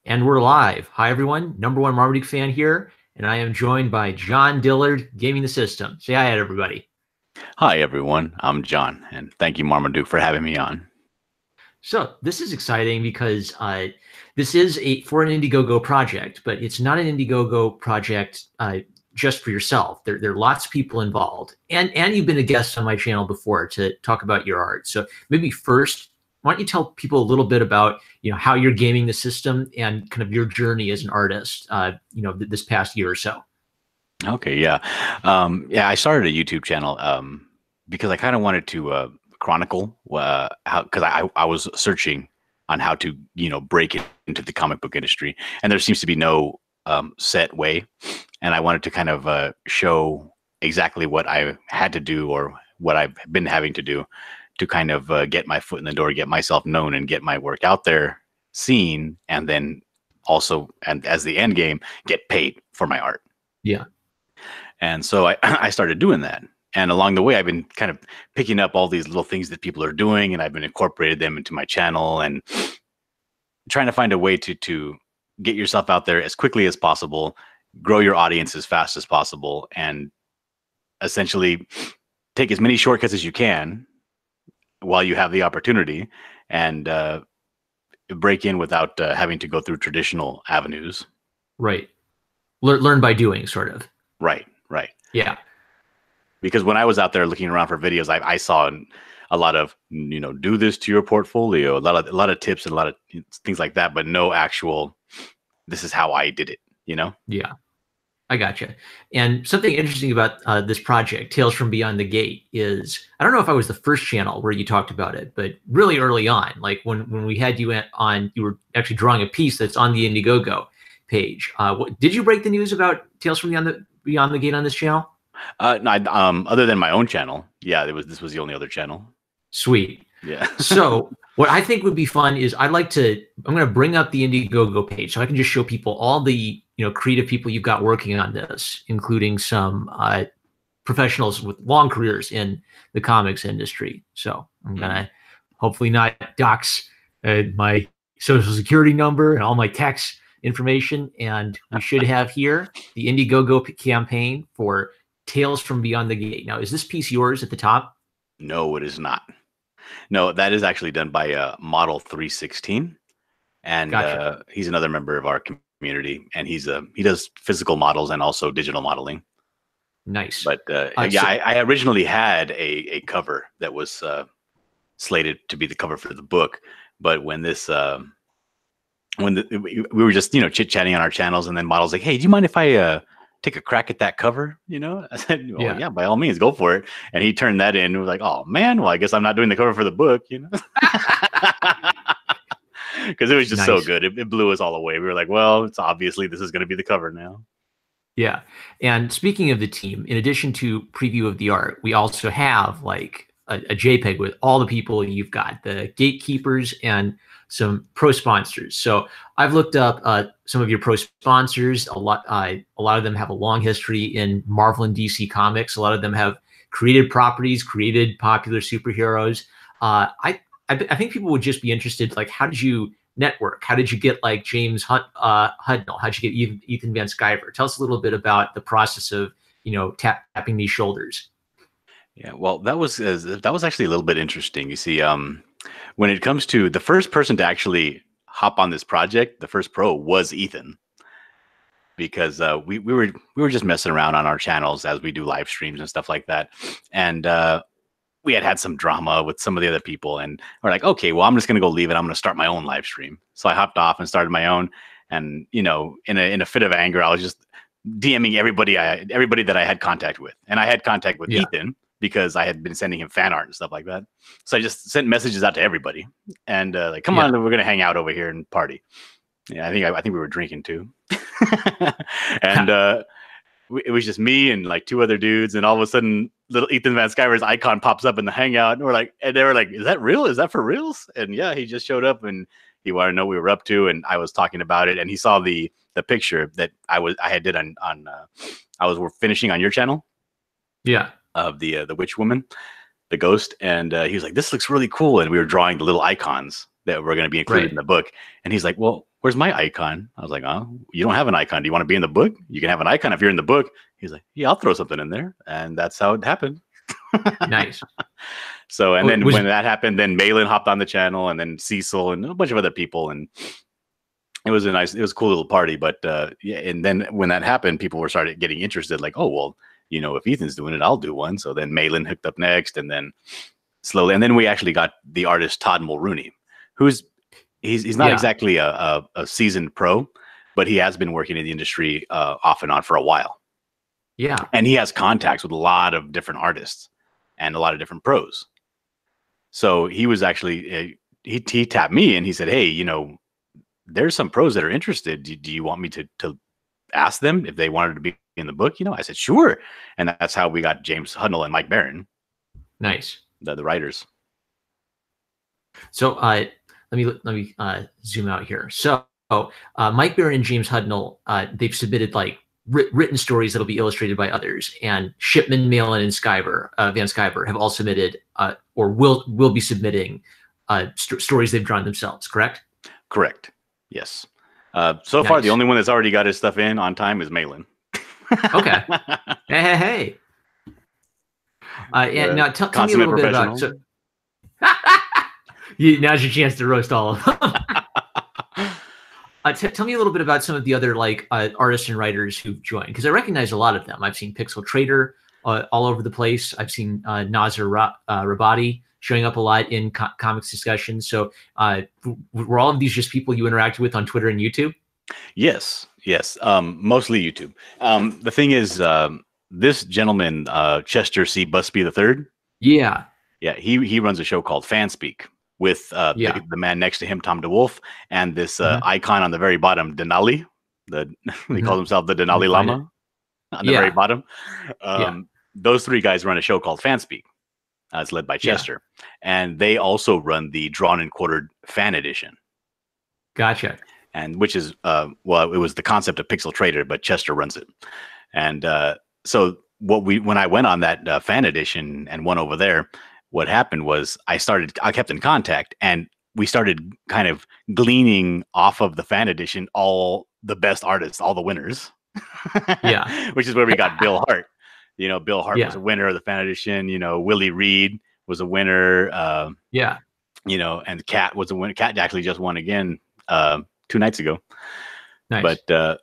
And we're live. Hi, everyone. Number one Marmaduke fan here. And I am joined by John Dillard, Gaming the System. Say hi, everybody. Hi, everyone. I'm John, and thank you, Marmaduke, for having me on. So this is exciting because this is for an Indiegogo project, but it's not an Indiegogo project just for yourself. There are lots of people involved. And you've been a guest on my channel before to talk about your art. So maybe first, why don't you tell people a little bit about how you're gaming the system and kind of your journey as an artist this past year or so. Okay, yeah. I started a YouTube channel because I kind of wanted to chronicle how, because I was searching on how to break into the comic book industry, and there seems to be no set way, and I wanted to kind of show exactly what I had to do or what I've been having to do to kind of get my foot in the door, get myself known, and get my work out there, seen, and then also, and as the end game, get paid for my art. Yeah. And so I started doing that. And along the way, I've been kind of picking up all these little things that people are doing, and I've been incorporated them into my channel and trying to find a way to get yourself out there as quickly as possible, grow your audience as fast as possible, and essentially take as many shortcuts as you can while you have the opportunity, and break in without having to go through traditional avenues. Right. Learn by doing, sort of. Right. Yeah. Because when I was out there looking around for videos, I saw a lot of, do this to your portfolio, a lot of tips and a lot of things like that, but no actual, this is how I did it, Yeah. I gotcha. And something interesting about this project, Tales from Beyond the Gate, is I don't know if I was the first channel where you talked about it, but really early on, like when we had you on, you were actually drawing a piece that's on the Indiegogo page. Did you break the news about Tales from Beyond the Gate on this channel? No, other than my own channel, yeah, this was the only other channel. Sweet. Yeah. So what I think would be fun is I'm going to bring up the Indiegogo page so I can just show people all the creative people you've got working on this, including some professionals with long careers in the comics industry. So I'm gonna hopefully not dox my social security number and all my tax information. And we should have here the Indiegogo campaign for Tales from Beyond the Gate. Now, is this piece yours at the top? No, it is not. No, that is actually done by Model 316, and Gotcha. He's another member of our community, and he does physical models and also digital modeling. Nice. But I originally had a cover that was slated to be the cover for the book, but when this we were just chit chatting on our channels, and then Model's like, "Hey, do you mind if I take a crack at that cover?" I said, "Oh, yeah, by all means, go for it." And he turned that in. And was like, "Oh man, well, I guess I'm not doing the cover for the book," because it was just so good. It blew us all away. We were like, "Well, it's obviously this is going to be the cover now." Yeah. And speaking of the team, in addition to preview of the art, we also have like a JPEG with all the people you've got, the gatekeepers and some pro sponsors. So I've looked up some of your pro sponsors. A lot of them have a long history in Marvel and DC comics. A lot of them have created properties, created popular superheroes. I think people would just be interested, like, how did you network? How did you get like James Hudnall? How did you get Ethan Van Sciver? Tell us a little bit about the process of tapping these shoulders. Yeah, well, that was actually a little bit interesting. You see, when it comes to the first person to actually hop on this project, the first pro was Ethan, because we were just messing around on our channels as we do live streams and stuff like that, and we had some drama with some of the other people, and we're like, okay, well, I'm just gonna go leave it. I'm gonna start my own live stream. So I hopped off and started my own, and in a fit of anger, I was just DMing everybody that I had contact with, and I had contact with Ethan, because I had been sending him fan art and stuff like that. So I just sent messages out to everybody, and like, come on, we're gonna hang out over here and party. Yeah, I think we were drinking too, and it was just me and like two other dudes, and all of a sudden, little Ethan Van Sciver's icon pops up in the hangout, and they were like, "Is that real? Is that for reals?" And yeah, he just showed up, and he wanted to know what we were up to, and I was talking about it, and he saw the picture that I was finishing on your channel. Yeah. Of the witch woman, the ghost, and he was like, "This looks really cool," and we were drawing the little icons that were going to be included in the book, and he's like, "Well, where's my icon? I was like, oh, you don't have an icon. Do you want to be in the book? You can have an icon if you're in the book. He's like, yeah, I'll throw something in there. And that's how it happened. Nice. So, and then when that happened, then Malin hopped on the channel, and then Cecil and a bunch of other people. And it was a cool little party. But yeah, and then when that happened, people started getting interested, like, oh, well, if Ethan's doing it, I'll do one. So then Malin hooked up next, and then slowly, and then we actually got the artist Todd Mullrooney, who's he's not exactly a seasoned pro, but he has been working in the industry off and on for a while. Yeah, and he has contacts with a lot of different artists and a lot of different pros. So he was actually he tapped me and he said, hey, there's some pros that are interested. Do you want me to ask them if they wanted to be in the book? I said, sure. And that's how we got James Hudnall and Mike Barron. Nice. The writers. So let me zoom out here. So Mike Barron and James Hudnall, they've submitted like written stories that'll be illustrated by others, and Shipman, Malin, and Van Sciver have all submitted or will be submitting stories they've drawn themselves. Correct? Correct. Yes. So far, the only one that's already got his stuff in on time is Malin. Okay. Hey. And now tell me a little bit about. So, now's your chance to roast all of them. Tell me a little bit about some of the other artists and writers who've joined, because I recognize a lot of them. I've seen Pixel Traitor all over the place. I've seen Nasser Rabadi showing up a lot in comics discussions. So were all of these just people you interacted with on Twitter and YouTube? Yes. Mostly YouTube. The thing is, this gentleman, Chester C. Busby III. Yeah. He runs a show called Fanspeak with the man next to him, Tom DeWolfe, and this icon on the very bottom, Dinale. He calls himself the Dinale Llama on the very bottom. Those three guys run a show called Fanspeak. It's led by Chester, and they also run the drawn and quartered fan edition. Gotcha. And which is it was the concept of Pixel Traitor, but Chester runs it. And so when I went on that fan edition and went over there, what happened was I kept in contact, and we started kind of gleaning off of the fan edition all the best artists, all the winners. Which is where we got Bill Hart. Bill Hart was a winner of the fan edition. Willy Reid was a winner. And Cat was a winner. Cat actually just won again 2 nights ago. Nice. But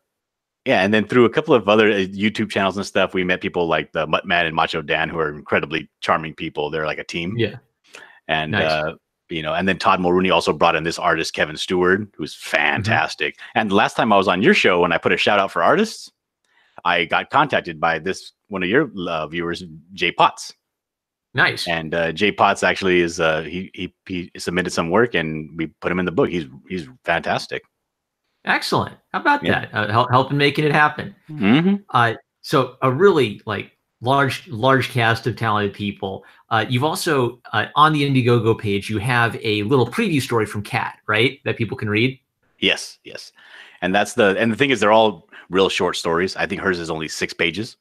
and then through a couple of other YouTube channels and stuff, we met people like the Muttman and Macho Dan, who are incredibly charming people. They're like a team. Yeah. And and then Todd Mullrooney also brought in this artist, Kevin Steward, who's fantastic. And the last time I was on your show, when I put a shout out for artists, I got contacted by one of your viewers, Jay Potts. Nice. And Jay Potts actually is he submitted some work, and we put him in the book. He's fantastic. Excellent. How about that? Helping making it happen. Mm-hmm. So a really large cast of talented people. You've also on the Indiegogo page, you have a little preview story from Cat, right? That people can read. Yes. And the thing is, they're all real short stories. I think hers is only 6 pages.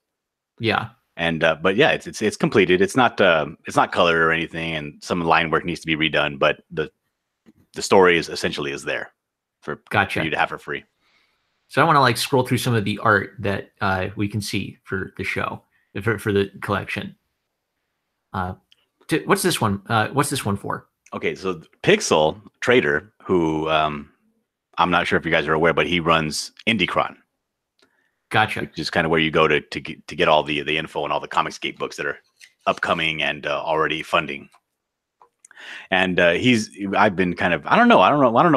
Yeah. And but it's completed. It's not colored or anything, and some line work needs to be redone. But the story is essentially there for you to have for free. So I want to scroll through some of the art that we can see for the show, for the collection. What's this one? What's this one for? Okay, so Pixel Traitor, who I'm not sure if you guys are aware, but he runs IndieCron. Gotcha. Which is kind of where you go to get all the info and all the Comicsgate books that are upcoming and already funding. And I've been kind of I don't know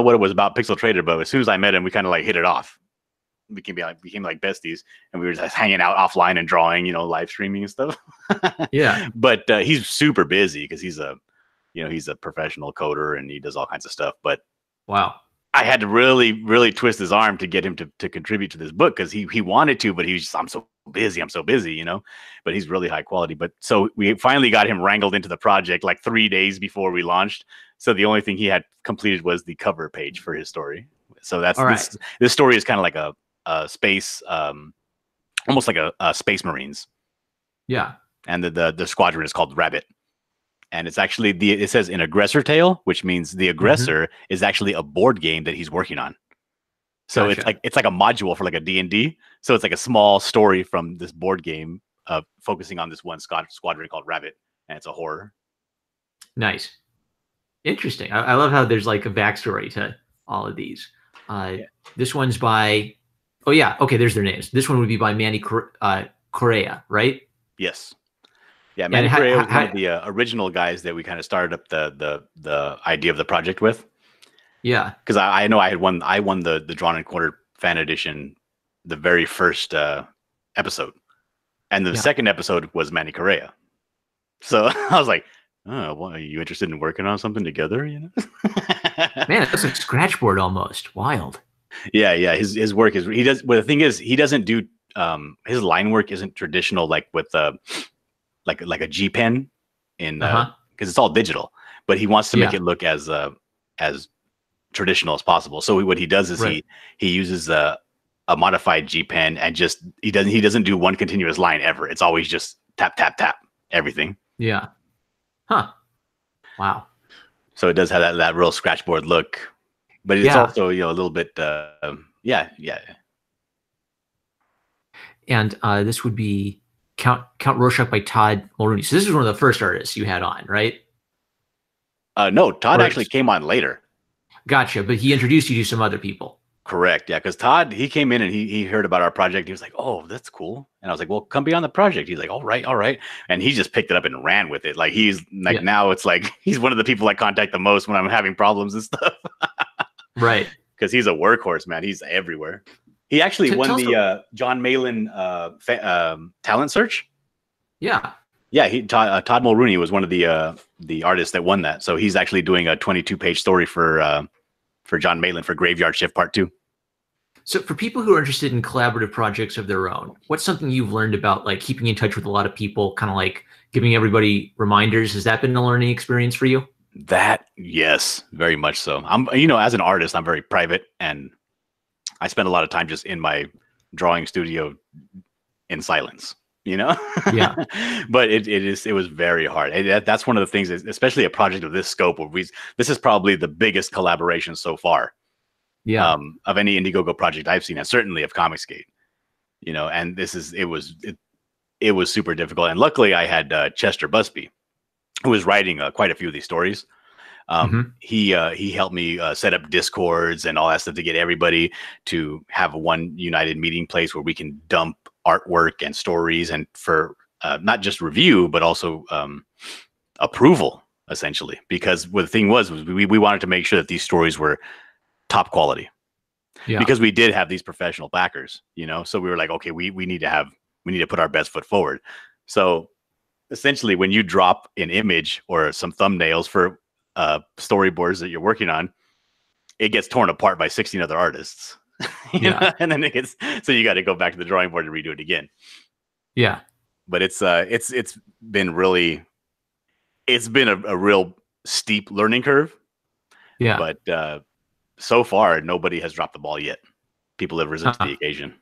what it was about Pixel Traitor, but as soon as I met him, we kind of hit it off. We became like besties, and we were just hanging out offline and drawing, live streaming and stuff. Yeah. But he's super busy because he's a professional coder and he does all kinds of stuff. But wow. I had to really, really twist his arm to get him to contribute to this book, because he wanted to, but he was just, I'm so busy, but he's really high quality. But so we finally got him wrangled into the project 3 days before we launched. So the only thing he had completed was the cover page for his story. So that's this story is kind of like a space, almost like a Space Marines. Yeah. And the squadron is called Rabbit. And it's actually it says an aggressor tale, which means the aggressor is actually a board game that he's working on. So Gotcha. it's like a module for like a D&D. So it's like a small story from this board game focusing on this one squadron called Rabbit, and it's a horror. Nice. Interesting. I love how there's like a backstory to all of these. Yeah. This one's by, oh yeah, okay, there's their names. This one would be by Manny Correia, right? Yes. Yeah, And Manny Correia was one of the original guys that we kind of started up the idea of the project with. Yeah, because I know I won the Drawn and Quartered fan edition, the very first episode, and the second episode was Manny Correia. So I was like, oh, well, are you interested in working on something together? You know, man, that's like scratchboard almost. Wild. Yeah. His work is he does. Well, the thing is, he doesn't do his line work isn't traditional like with like a G pen in because it's all digital, but he wants to make it look as traditional as possible. So what he does is he uses a modified G pen and just he doesn't do one continuous line ever. It's always just tap tap tap everything. Yeah. Huh. Wow. So it does have that real scratchboard look, but it's also a little bit yeah. And this would be Count Rorschach by Todd Mullrooney. So this is one of the first artists you had on, right? No, Todd actually came on later. Gotcha, but he introduced you to some other people. Correct, yeah, because Todd, he came in and he heard about our project. He was like, oh, that's cool. And I was like, well, come be on the project. He's like, all right. And he just picked it up and ran with it. Like he's like, now it's like, he's one of the people I contact the most when I'm having problems and stuff. Right. Because he's a workhorse, man. He's everywhere. He actually won the John Malin talent search. Yeah. Yeah, Todd Mullrooney was one of the artists that won that. So he's actually doing a 22-page story for John Malin for Graveyard Shift Part 2. So for people who are interested in collaborative projects of their own, what's something you've learned about like keeping in touch with a lot of people, kind of like giving everybody reminders? Has that been a learning experience for you? That, yes, very much so. I'm, as an artist, I'm very private and I spend a lot of time just in my drawing studio in silence. Yeah. But it was very hard. That's one of the things, especially a project of this scope, where this is probably the biggest collaboration so far. Yeah. Of any Indiegogo project I've seen, and certainly of Comicsgate. And it was super difficult. And luckily, I had Chester Busby, who was writing quite a few of these stories. He helped me set up Discords and all that stuff to get everybody to have one united meeting place where we can dump artwork and stories, and for not just review but also approval, essentially. Because what the thing was we wanted to make sure that these stories were top quality. Yeah. Because we did have these professional backers, so we were like, okay, we need to put our best foot forward. So essentially, when you drop an image or some thumbnails for storyboards that you're working on, it gets torn apart by 16 other artists. And then so you got to go back to the drawing board and redo it again. Yeah. But it's been a real steep learning curve. Yeah. But so far nobody has dropped the ball yet. People have risen to the occasion.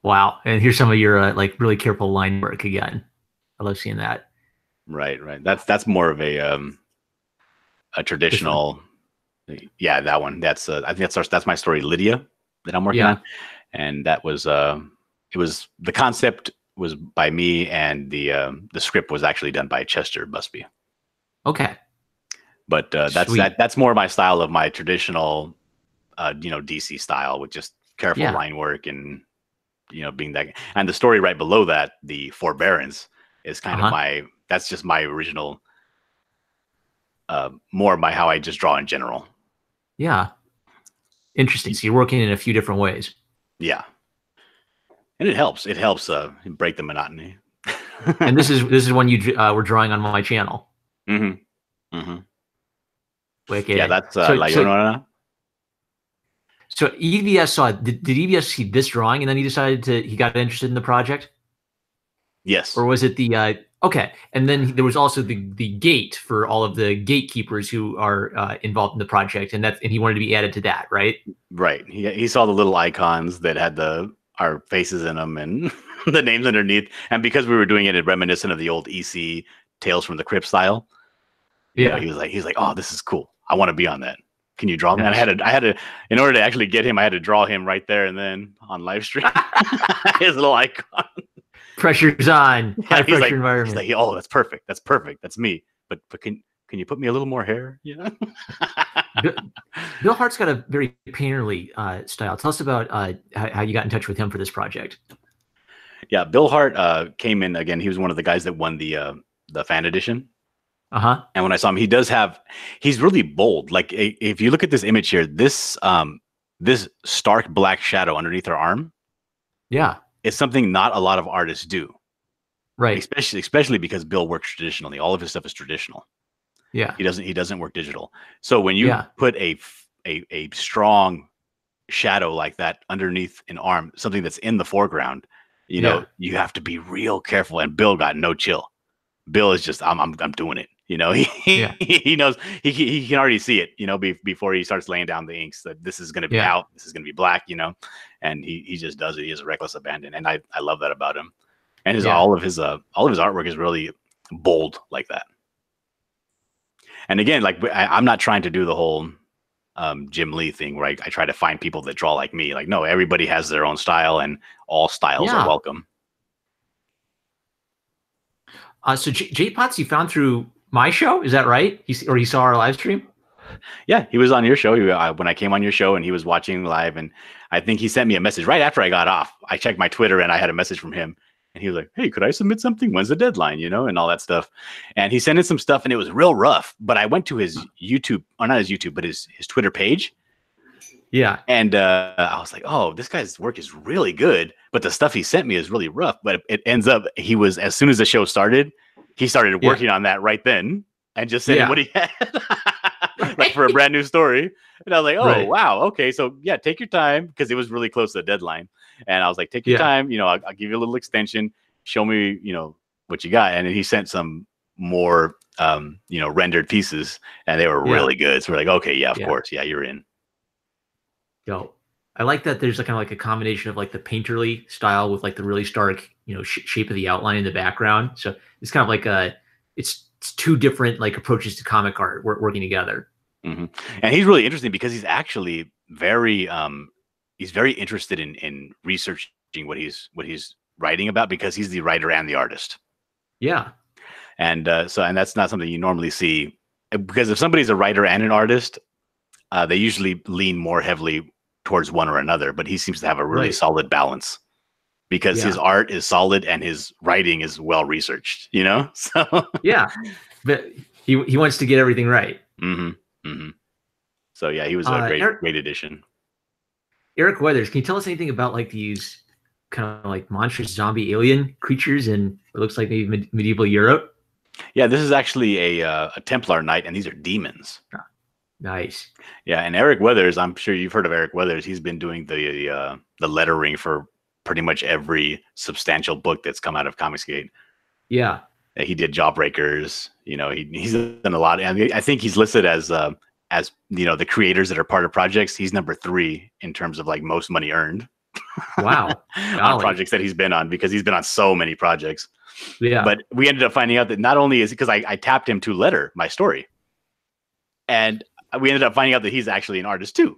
Wow. And here's some of your like really careful line work again. I love seeing that. Right. That's more of a traditional. Yeah, that one. That's I think that's my story, Lydia, that I'm working on, and that was it was the concept was by me, and the script was actually done by Chester Busby. Okay, but that's more my style of my traditional, DC style with just careful line work and being that. And the story right below that, the Forbearance, is kind of that's just my original, more by how I just draw in general. Yeah. Interesting. So you're working in a few different ways. Yeah. And it helps. It helps break the monotony. And this is when you were drawing on my channel. Mm-hmm. Mm-hmm. Wicked. Yeah, that's so EBS saw. Did EBS see this drawing and then he got interested in the project? Yes. Or was it the okay? And then there was also the gate for all of the gatekeepers who are involved in the project, and he wanted to be added to that, right? Right. He saw the little icons that had our faces in them and the names underneath, and because we were doing it reminiscent of the old EC Tales from the Crypt style, he was like, oh, this is cool. I want to be on that. can you draw me? And I had to, in order to actually get him, I had to draw him right there and then on live stream. His little icon. Pressure's on. High pressure environment. He's like, oh, that's perfect. That's perfect. That's me. But can you put me a little more hair? Yeah. Bill Hart's got a very painterly style. Tell us about how you got in touch with him for this project. Yeah, Bill Hart came in again. He was one of the guys that won the fan edition. And when I saw him, he's really bold. Like if you look at this image here, this stark black shadow underneath her arm, it's something not a lot of artists do, right? Especially because Bill works traditionally. All of his stuff is traditional. Yeah, he doesn't work digital. So when you put a strong shadow like that underneath an arm, something that's in the foreground, you know, you have to be real careful. And Bill got no chill. Bill is just, I'm doing it. You know, he knows he can already see it, you know, before he starts laying down the inks that this is going to be out, this is going to be black, you know, and he just does it. He has a reckless abandon, and I love that about him. And all of his artwork is really bold like that. And again, like I'm not trying to do the whole Jim Lee thing where I try to find people that draw like me. Like, no, everybody has their own style, and all styles are welcome. So Jay Potts you found through my show, is that right? He saw our live stream? Yeah, he was on your show. When I came on your show, and he was watching live, and I think he sent me a message right after I got off. I checked my Twitter, and I had a message from him, and he was like, "Hey, could I submit something? When's the deadline?" You know, and all that stuff. And he sent in some stuff, and it was real rough. But I went to his YouTube, or not his YouTube, but his Twitter page. Yeah, and I was like, "Oh, this guy's work is really good." But the stuff he sent me is really rough. But it ends up, as soon as the show started, he started working on that right then and just saying what he had like for a brand new story. And I was like, oh, wow. Okay. So yeah, take your time, because it was really close to the deadline. And I was like, take your time, you know, I'll give you a little extension, show me, you know, what you got. And then he sent some more, you know, rendered pieces, and they were really good. So we're like, okay, yeah, of course. Yeah, you're in. Yo, I like that there's kind of like a combination of like the painterly style with like the really stark, you know, shape of the outline in the background. So it's kind of like it's two different like approaches to comic art working together. And he's really interesting because he's actually very interested in researching what he's writing about, because he's the writer and the artist. Yeah. And that's not something you normally see, because if somebody's a writer and an artist, they usually lean more heavily towards one or another, but he seems to have a really solid balance, because his art is solid and his writing is well researched, you know? So but he wants to get everything right. So yeah, he was a great addition. Eric Weathers, can you tell us anything about like these kind of like monstrous zombie alien creatures in what looks like maybe medieval Europe? Yeah, this is actually a Templar knight, and these are demons. Nice. Yeah, and Eric Weathers, I'm sure you've heard of Eric Weathers. He's been doing the lettering for pretty much every substantial book that's come out of Comicsgate. Yeah. He did Jawbreakers. You know, he's done a lot. And I think he's listed as you know, the creators that are part of projects. He's number 3 in terms of like most money earned. Wow. On projects that he's been on, because he's been on so many projects. Yeah. But we ended up finding out that not only is because I tapped him to letter my story, and we ended up finding out that he's actually an artist too.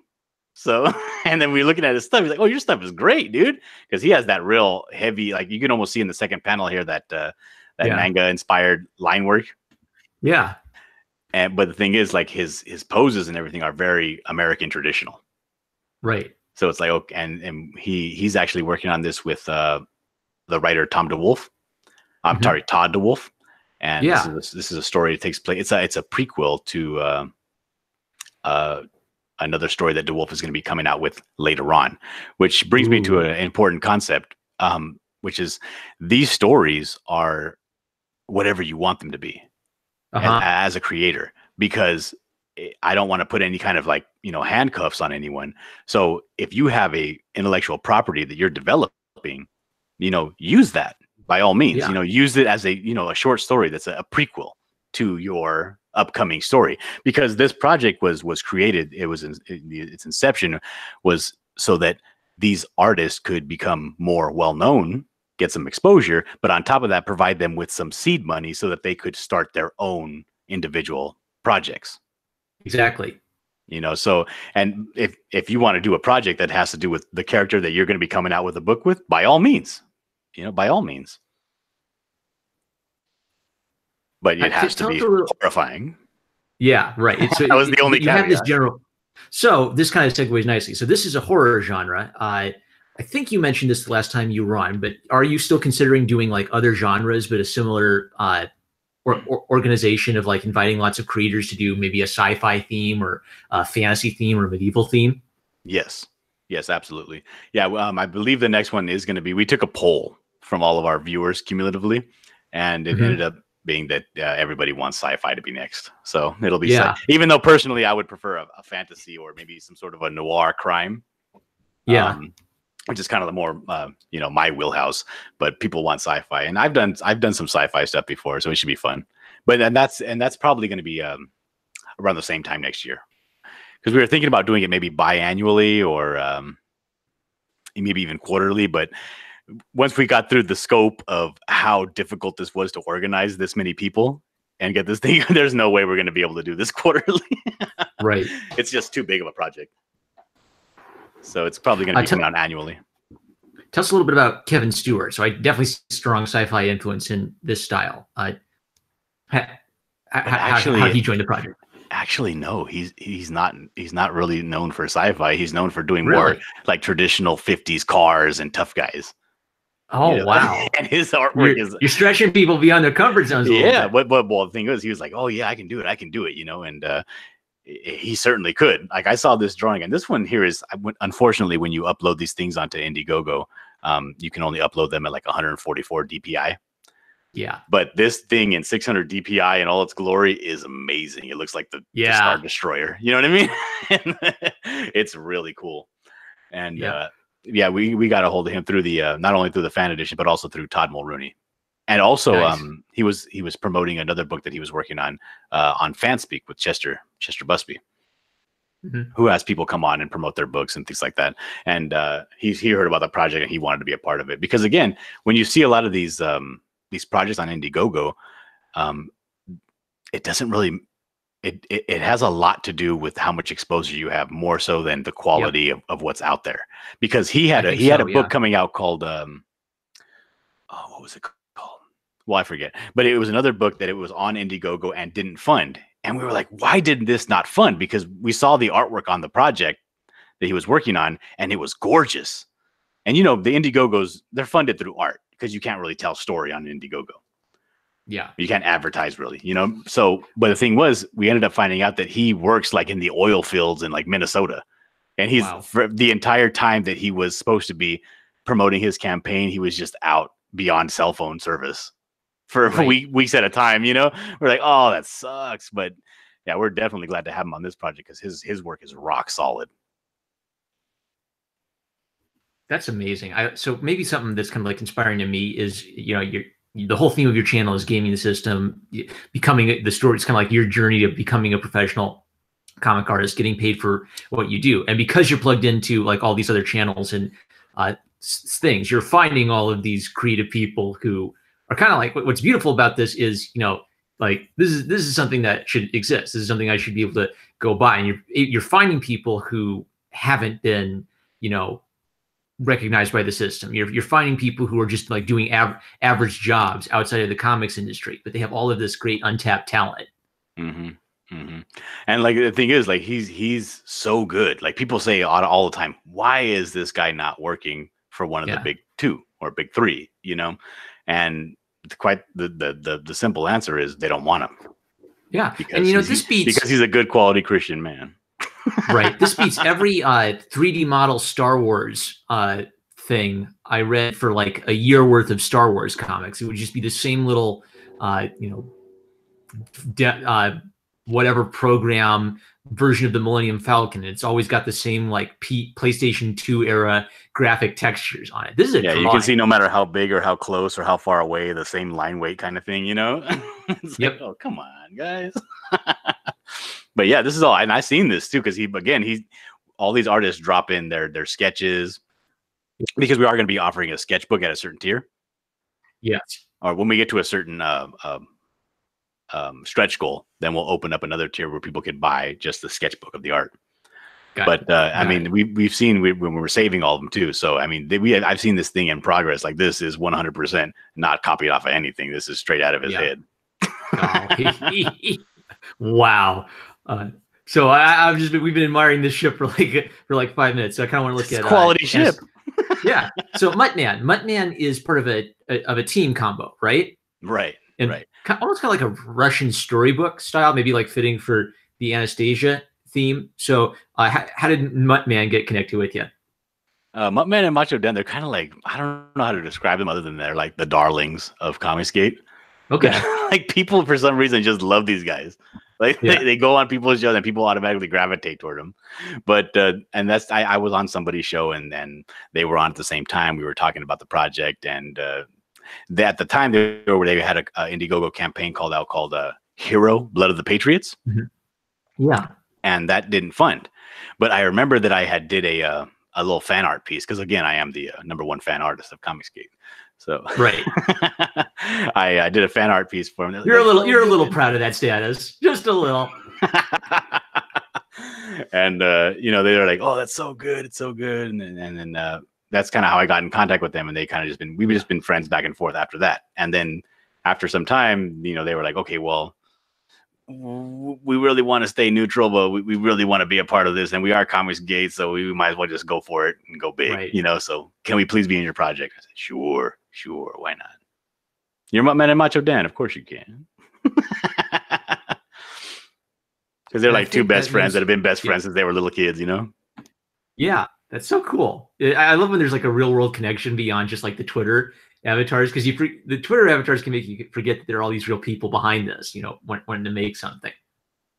So, and then we were looking at his stuff. He's like, "Oh, your stuff is great, dude," because he has that real heavy, like you can almost see in the second panel here that manga inspired line work. Yeah. But the thing is, like his poses and everything are very American traditional. Right. So it's like, okay, and he's actually working on this with the writer Todd DeWolfe. And this is a story that takes place. It's a prequel to another story that DeWolfe is going to be coming out with later on, which brings me to an important concept, which is these stories are whatever you want them to be as a creator, because I don't want to put any kind of like, you know, handcuffs on anyone. So if you have a intellectual property that you're developing, you know, use that by all means. You know, use it as a short story that's a prequel to your upcoming story, because this project was created. It was its inception was so that these artists could become more well known, get some exposure, but on top of that, provide them with some seed money so that they could start their own individual projects. Exactly. You know, so, and if you want to do a project that has to do with the character that you're going to be coming out with a book with, by all means, you know, by all means. But it has to be horrifying. Yeah, right. So that was the only you caveat. have this general. So this kind of segues nicely. So this is a horror genre. I think you mentioned this the last time you were on, but are you still considering doing like other genres, but a similar or organization of like inviting lots of creators to do maybe a sci-fi theme or a fantasy theme or a medieval theme? Yes. Yes, absolutely. Yeah. I believe the next one is going to be, we took a poll from all of our viewers cumulatively, and it ended up being that everybody wants sci-fi to be next. So it'll be, even though personally I would prefer a fantasy or maybe some sort of a noir crime. Yeah. Which is kind of the more, you know, my wheelhouse, but people want sci-fi, and I've done some sci-fi stuff before, so it should be fun. But and that's probably going to be around the same time next year, because we were thinking about doing it maybe biannually or maybe even quarterly. But once we got through the scope of how difficult this was to organize this many people and get this thing, there's no way we're going to be able to do this quarterly. Right. It's just too big of a project. So it's probably going to be coming out annually. Tell us a little bit about Kevin Steward. So I definitely see strong sci-fi influence in this style. How he joined the project? Actually, no, he's not really known for sci-fi. He's known for doing more like traditional 50s cars and tough guys. Oh, you know? Wow. And his artwork you're stretching people beyond their comfort zones. Yeah, but the thing is, he was like, oh yeah, I can do it, you know, and he certainly could. Like, I saw this drawing, and this one here is, unfortunately, when you upload these things onto Indiegogo, you can only upload them at like 144 DPI. Yeah. But this thing in 600 DPI in all its glory is amazing. It looks like the Star Destroyer. You know what I mean? It's really cool. And we got a hold of him through the not only through the fan edition, but also through Todd Mullrooney. And also, he was promoting another book that he was working on Fanspeak with Chester Busby, who has people come on and promote their books and things like that. And he heard about the project, and he wanted to be a part of it, because again, when you see a lot of these projects on Indiegogo, it doesn't really. It has a lot to do with how much exposure you have, more so than the quality of what's out there. Because he had a book coming out called what was it called? Well, I forget, but it was another book that it was on Indiegogo and didn't fund. And we were like, why did this not fund? Because we saw the artwork on the project that he was working on, and it was gorgeous. And, you know, the Indiegogos, they're funded through art, because you can't really tell story on Indiegogo. Yeah. You can't advertise really, you know? So, but the thing was, we ended up finding out that he works like in the oil fields in like Minnesota. And he's, for the entire time that he was supposed to be promoting his campaign, he was just out beyond cell phone service for weeks at a time, you know? We're like, oh, that sucks. But yeah, we're definitely glad to have him on this project, because his work is rock solid. That's amazing. So maybe something that's kind of like inspiring to me is, you know, the whole theme of your channel is gaming the system, becoming the story. It's kind of like your journey of becoming a professional comic artist, getting paid for what you do. And because you're plugged into like all these other channels and things, you're finding all of these creative people who are kind of like, what's beautiful about this is, you know, like this is something that should exist. This is something I should be able to go buy. And you're finding people who haven't been, you know, recognized by the system. You're finding people who are just like doing average jobs outside of the comics industry, but they have all of this great untapped talent. And like the thing is, like he's so good. Like people say all the time, why is this guy not working for one of the big two or big three? You know, and quite the simple answer is they don't want him. Yeah, and you know, this beats, because he's a good quality Christian man. Right. This beats every 3D model Star Wars thing I read for like a year worth of Star Wars comics. It would just be the same little, you know, whatever program version of the Millennium Falcon. It's always got the same like PlayStation 2 era graphic textures on it. This is you can see no matter how big or how close or how far away, the same line weight kind of thing, you know? It's like, oh, come on, guys. But yeah, this is all, and I've seen this too, because all these artists drop in their sketches, because we are going to be offering a sketchbook at a certain tier. Yes. Or when we get to a certain stretch goal, then we'll open up another tier where people could buy just the sketchbook of the art. Got I mean, we've seen when we're saving all of them too. So I mean, I've seen this thing in progress. Like this is 100% not copied off of anything. This is straight out of his head. Wow. So we've been admiring this ship for like 5 minutes. So I kind of want to look at quality ship. Yeah. So Muttman is part of a team combo, right? Right. And right. Almost kind of like a Russian storybook style, maybe like fitting for the Anastasia theme. So how did Muttman get connected with you? Muttman and Macho Den, they're kind of like, I don't know how to describe them other than they're like the darlings of Comicsgate. Okay. Like people for some reason just love these guys. Like they go on people's shows and people automatically gravitate toward them. But and that's I was on somebody's show and they were on at the same time. We were talking about the project and at the time they had a Indiegogo campaign called Hero Blood of the Patriots. Mm-hmm. Yeah. And that didn't fund. But I remember that I had did a little fan art piece because again I am the #1 fan artist of Comicsgate. So right, I did a fan art piece for him. You're a little proud of that status, just a little. And you know, they were like, "Oh, that's so good, it's so good," and then that's kind of how I got in contact with them, and they kind of we've just been friends back and forth after that. And then after some time, you know, they were like, "Okay, well, we really want to stay neutral, but we really want to be a part of this, and we are Comicsgate, so we might as well just go for it and go big, right. You know. So can we please be in your project?" I said, "Sure, why not? You're Muttman and Macho Dan, of course you can." Because they're like two best friends that have been best friends since they were little kids, you know. Yeah, that's so cool. I love when there's like a real world connection beyond just like the Twitter avatars, because the Twitter avatars can make you forget that there are all these real people behind this, you know, when to make something.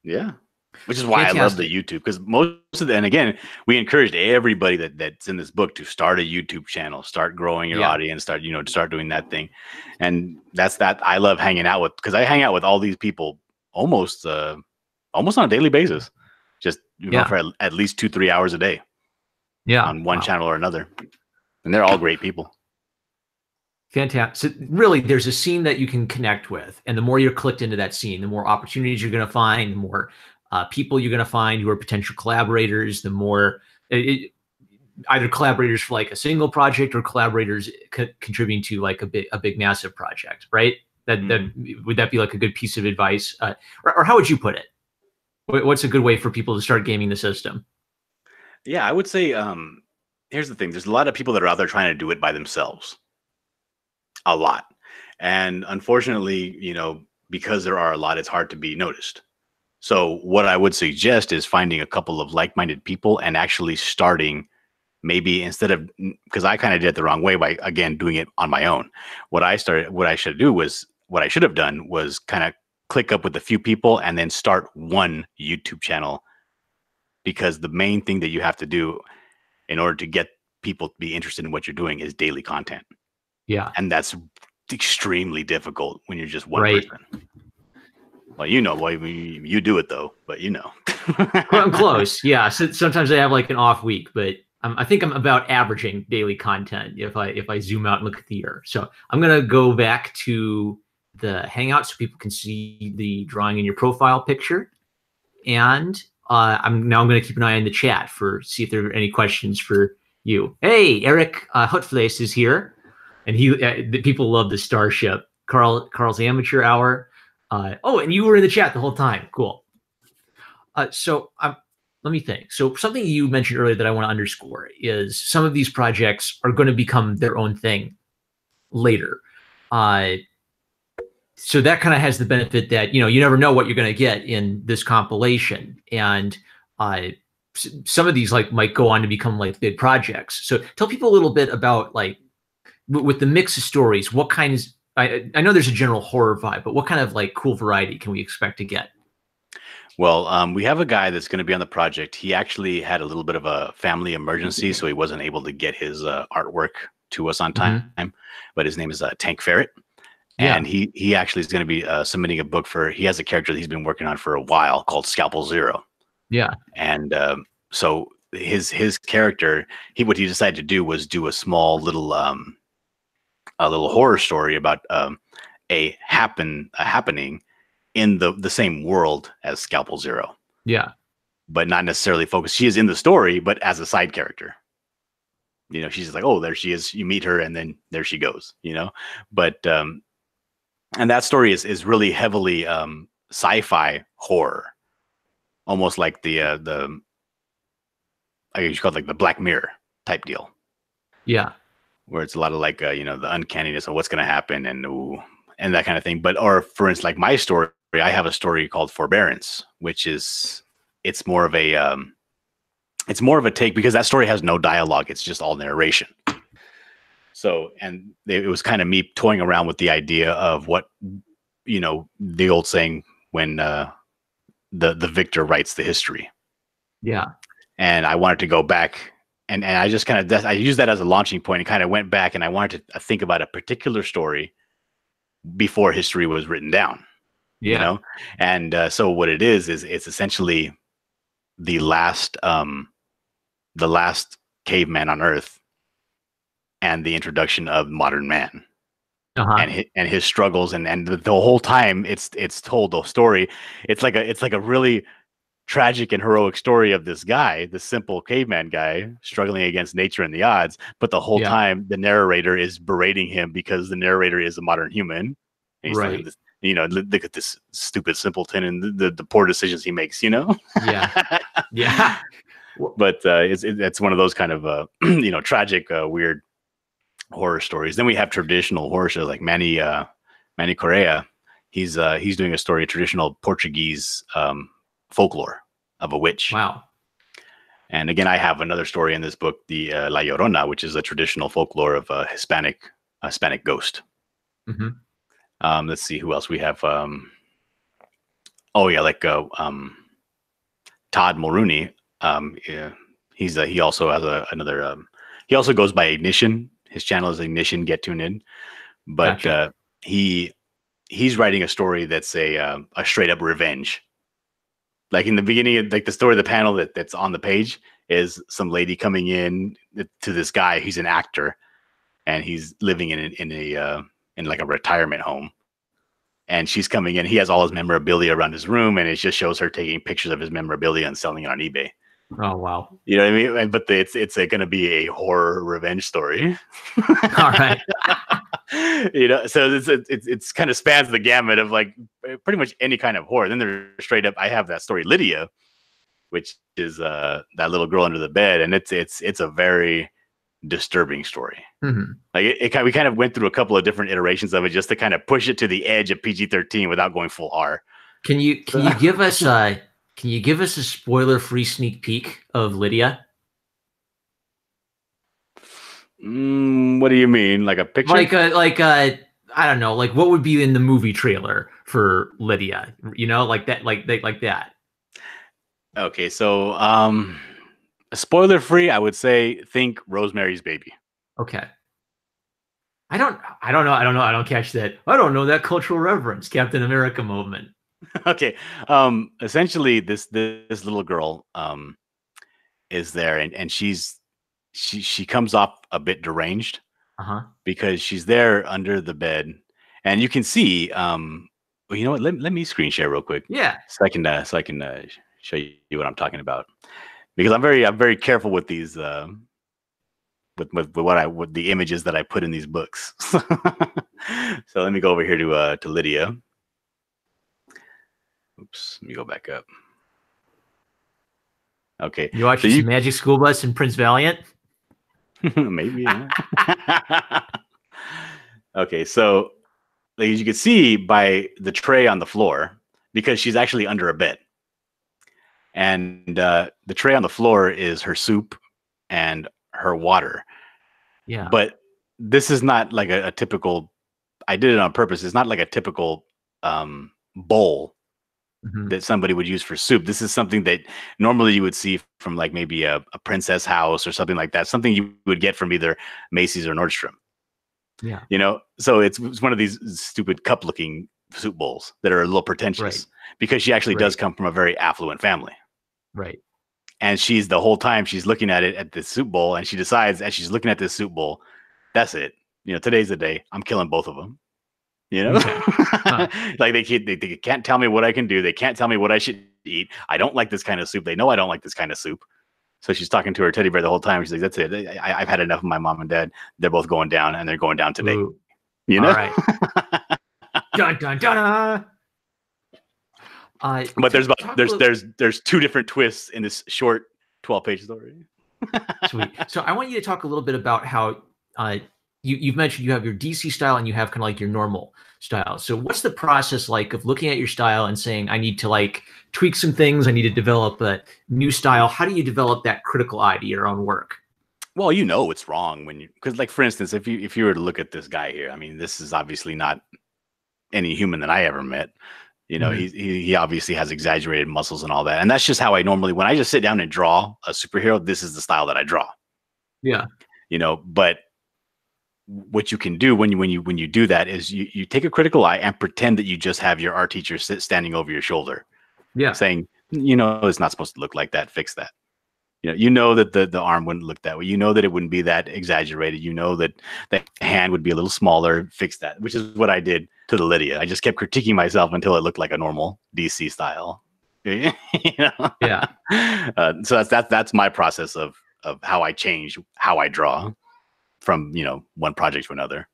Yeah, which is why I love the YouTube, because most of and again, we encouraged everybody that's in this book to start a YouTube channel, start growing your audience, start doing that thing. And that's that I love hanging out with, because I hang out with all these people almost on a daily basis, just for at least 2-3 hours a day. Yeah, on one channel or another, and they're all great people. Fantastic. So really, there's a scene that you can connect with, and the more you're clicked into that scene, the more opportunities you're going to find, the more people you're going to find who are potential collaborators, the more either collaborators for like a single project or collaborators contributing to like a big massive project, right? That would that be like a good piece of advice, or how would you put it? What's a good way for people to start gaming the system? Yeah, I would say here's the thing. There's a lot of people that are out there trying to do it by themselves. A lot. And unfortunately, you know, because there are a lot, it's hard to be noticed. So what I would suggest is finding a couple of like-minded people and actually starting, maybe instead of, because I kind of did it the wrong way by, again, doing it on my own. What I should have done was kind of click up with a few people and then start one YouTube channel, because the main thing that you have to do in order to get people to be interested in what you're doing is daily content. Yeah. And that's extremely difficult when you're just one person. Well, you know, you do it though, but you know. I'm close. Yeah. So sometimes I have like an off week, but I think I'm about averaging daily content if I zoom out and look at the year. So I'm going to go back to the Hangout so people can see the drawing in your profile picture. And I'm going to keep an eye on the chat see if there are any questions for you. Hey, Eric Hutflace is here, and the people love the Starship. Carl's Amateur Hour. And you were in the chat the whole time. Cool. So let me think. So something you mentioned earlier that I want to underscore is some of these projects are going to become their own thing later. So that kind of has the benefit that, you know, you never know what you're going to get in this compilation. And some of these might go on to become like big projects. So tell people a little bit about like with the mix of stories, what kinds, I know there's a general horror vibe, but what kind of like cool variety can we expect to get? Well, we have a guy that's going to be on the project. He actually had a little bit of a family emergency, so he wasn't able to get his artwork to us on time. But his name is Tank Ferret. And he actually is going to be submitting a book he has a character that he's been working on for a while called Scalpel Zero. Yeah. And so his character, what he decided to do was do a small little horror story about a happening in the same world as Scalpel Zero. Yeah. But not necessarily focused. She is in the story, but as a side character. She's just like, oh, there she is. You meet her, and then there she goes. But and that story is really heavily sci-fi horror, almost like the I guess you call it like the Black Mirror type deal. Yeah. Where it's a lot of like the uncanniness of what's going to happen and that kind of thing. But or for instance, like my story, I have a story called Forbearance, which is it's more of a take because that story has no dialogue. It's just all narration. So, and it was kind of me toying around with the idea of what, the old saying when the victor writes the history. Yeah. And I wanted to go back and I just kind of, I used that as a launching point and kind of went back and I wanted to think about a particular story before history was written down. Yeah. And so what it is it's essentially the last caveman on Earth and the introduction of modern man. And his struggles and the whole time it's told the story. It's like a really tragic and heroic story of this guy, the simple caveman guy struggling against nature and the odds. But the whole time the narrator is berating him because the narrator is a modern human. And he's telling him this, look at this stupid simpleton and the poor decisions he makes, Yeah. Yeah. But it's one of those kind of tragic, weird horror stories. Then we have traditional horror shows like Manny Correia. He's doing a story, traditional Portuguese folklore of a witch. Wow. And again, I have another story in this book, the La Llorona, which is a traditional folklore of a Hispanic ghost. Mm-hmm. Let's see who else we have. Todd Mullrooney. He also has another. He also goes by Ignition. His channel is Ignition. Get tuned in, but gotcha. He's writing a story that's a straight up revenge. Like in the beginning, like the story, the panel that's on the page is some lady coming in to this guy. He's an actor, and he's living in like a retirement home. And she's coming in. He has all his memorabilia around his room, and it just shows her taking pictures of his memorabilia and selling it on eBay. Oh wow! You know what I mean? But it's going to be a horror revenge story. All right. So it's kind of spans the gamut of like pretty much any kind of horror. Then there's straight up. I have that story Lydia, which is that little girl under the bed, and it's a very disturbing story. Mm-hmm. Like we kind of went through a couple of different iterations of it just to kind of push it to the edge of PG-13 without going full R. Can you give us a spoiler-free sneak peek of Lydia? What do you mean? Like a picture? Like I don't know. Like what would be in the movie trailer for Lydia? Like that. Like that. Okay, so spoiler-free, I would say think Rosemary's Baby. Okay. I don't know. I don't catch that. I don't know that cultural reference, Captain America moment. Okay. Essentially this little girl is there and she comes off a bit deranged because she's there under the bed and you can see well, you know what, let me screen share real quick. Yeah. So I can show you what I'm talking about. Because I'm very careful with these with the images that I put in these books. So let me go over here to Lydia. Oops, let me go back up. Okay. You watching Magic School Bus and Prince Valiant? Maybe. Yeah. Okay, so as you can see by the tray on the floor, because she's actually under a bed. And the tray on the floor is her soup and her water. Yeah. But this is not like a typical, I did it on purpose. It's not like a typical bowl that somebody would use for soup. This is something that normally you would see from like maybe a Princess House or something like that. Something you would get from either Macy's or Nordstrom. Yeah. So it's one of these stupid cup looking soup bowls that are a little pretentious because she actually does come from a very affluent family. Right. And she's the whole time she's looking at this soup bowl and she decides as she's looking at this soup bowl, that's it. Today's the day. I'm killing both of them. You know, Okay. Huh. like they can't tell me what I can do. They can't tell me what I should eat. I don't like this kind of soup. They know I don't like this kind of soup. So she's talking to her teddy bear the whole time. She's like, "That's it. I've had enough of my mom and dad. They're both going down, and they're going down today." Ooh. You All know. right. Dun dun dun. But Talk there's two different twists in this short 12-page story. Sweet. So I want you to talk a little bit about how you've mentioned you have your DC style and you have kind of like your normal style. So what's the process like of looking at your style and saying, I need to like tweak some things, I need to develop a new style? How do you develop that critical eye to your own work? Well, it's wrong when because like, for instance, if you were to look at this guy here, I mean, this is obviously not any human that I ever met. He obviously has exaggerated muscles and all that. And that's just how I normally, when I just sit down and draw a superhero, this is the style that I draw. Yeah. But what you can do when you do that is you take a critical eye and pretend that you just have your art teacher standing over your shoulder. Yeah. Saying, it's not supposed to look like that. Fix that. That the arm wouldn't look that way. That it wouldn't be that exaggerated. That the hand would be a little smaller. Fix that, which is what I did to the Lydia. I just kept critiquing myself until it looked like a normal DC style. Yeah. So that's my process of how I change how I draw from one project to another.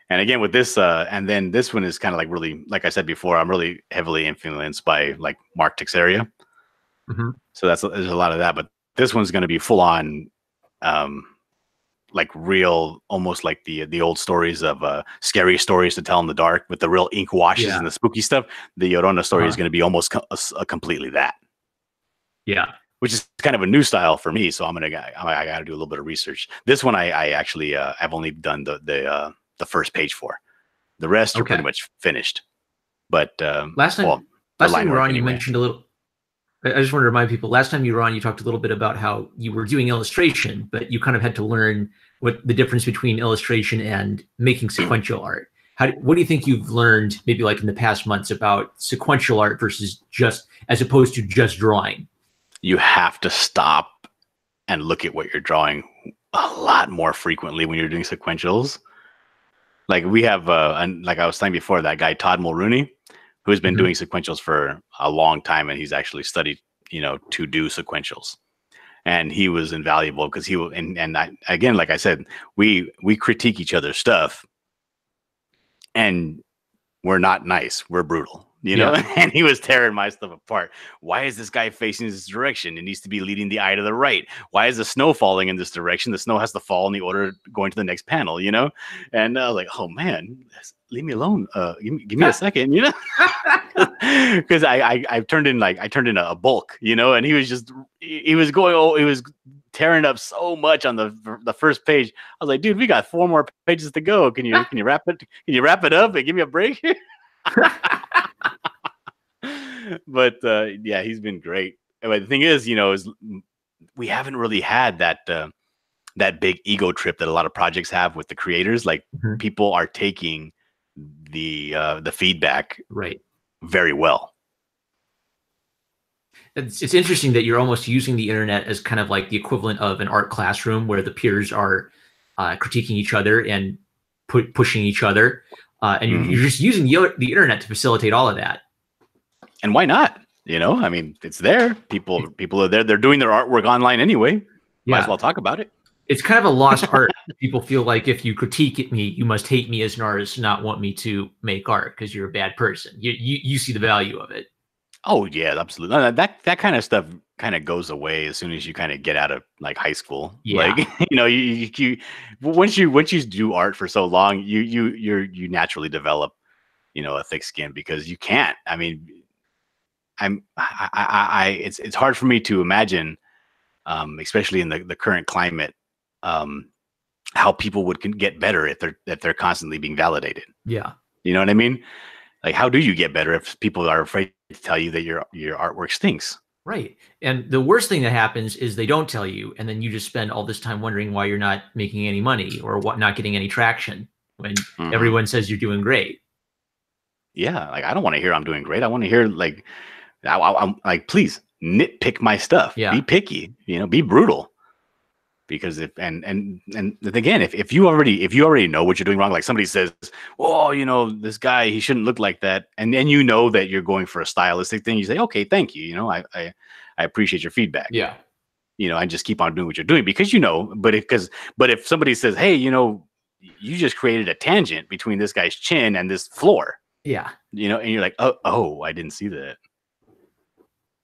And again, with this, and then this one is kind of like really, like I said before, I'm really heavily influenced by like Mark Texeria. Mm-hmm. So there's a lot of that, but this one's going to be full on, like real, almost like the old stories of scary stories to tell in the dark with the real ink washes and the spooky stuff. The Llorona story is going to be almost completely that. Yeah, which is kind of a new style for me. So I got to do a little bit of research. This one I actually I've only done the first page for. The rest are pretty much finished. But last time you were on, you mentioned a little. I just want to remind people, last time you were on, you talked a little bit about how you were doing illustration, but you kind of had to learn what the difference between illustration and making sequential art. What do you think you've learned, maybe like in the past months, about sequential art versus as opposed to just drawing? You have to stop and look at what you're drawing a lot more frequently when you're doing sequentials. Like we have, and like I was saying before, that guy, Todd Mullrooney, who's been doing sequentials for a long time, and he's actually studied, to do sequentials. And he was invaluable because again, like I said, we critique each other's stuff, and we're not nice. We're brutal, and he was tearing my stuff apart. Why is this guy facing this direction? It needs to be leading the eye to the right. Why is the snow falling in this direction? The snow has to fall in the order going to the next panel, And I was like, oh man, leave me alone. Give me a second, because I turned in a bulk, and he was tearing up so much on the first page. I was like, dude, we got 4 more pages to go. Can you wrap it up and give me a break? But yeah, he's been great. But the thing is, we haven't really had that big ego trip that a lot of projects have with the creators. Like people are taking the feedback very well. It's interesting that you're almost using the internet as kind of like the equivalent of an art classroom where the peers are critiquing each other and pushing each other. And you're just using the internet to facilitate all of that. And why not? I mean, it's there. People are there. They're doing their artwork online anyway. Might as well talk about it. It's kind of a lost art. People feel like if you critique me, you must hate me as an artist, not want me to make art because you're a bad person. You see the value of it. Oh yeah, absolutely. No, that kind of stuff kind of goes away as soon as you kind of get out of like high school. Yeah. Like you once you do art for so long, you naturally develop a thick skin because you can't. I mean, it's hard for me to imagine, especially in the current climate, how people would get better if they're constantly being validated. Yeah. You know what I mean? Like, how do you get better if people are afraid to tell you that your artwork stinks? Right. And the worst thing that happens is they don't tell you, and then you just spend all this time wondering why you're not making any money or not getting any traction when everyone says you're doing great. Yeah, like I don't want to hear I'm doing great. I want to hear like, I'm like, please nitpick my stuff. Yeah. Be picky. Be brutal. because and again, if you already know what you're doing wrong, like somebody says, oh, this guy, he shouldn't look like that, and then you know that you're going for a stylistic thing, you say, okay, thank you, I appreciate your feedback. Yeah. And just keep on doing what you're doing because but if somebody says, hey, you just created a tangent between this guy's chin and this floor. Yeah. And you're like, oh, I didn't see that.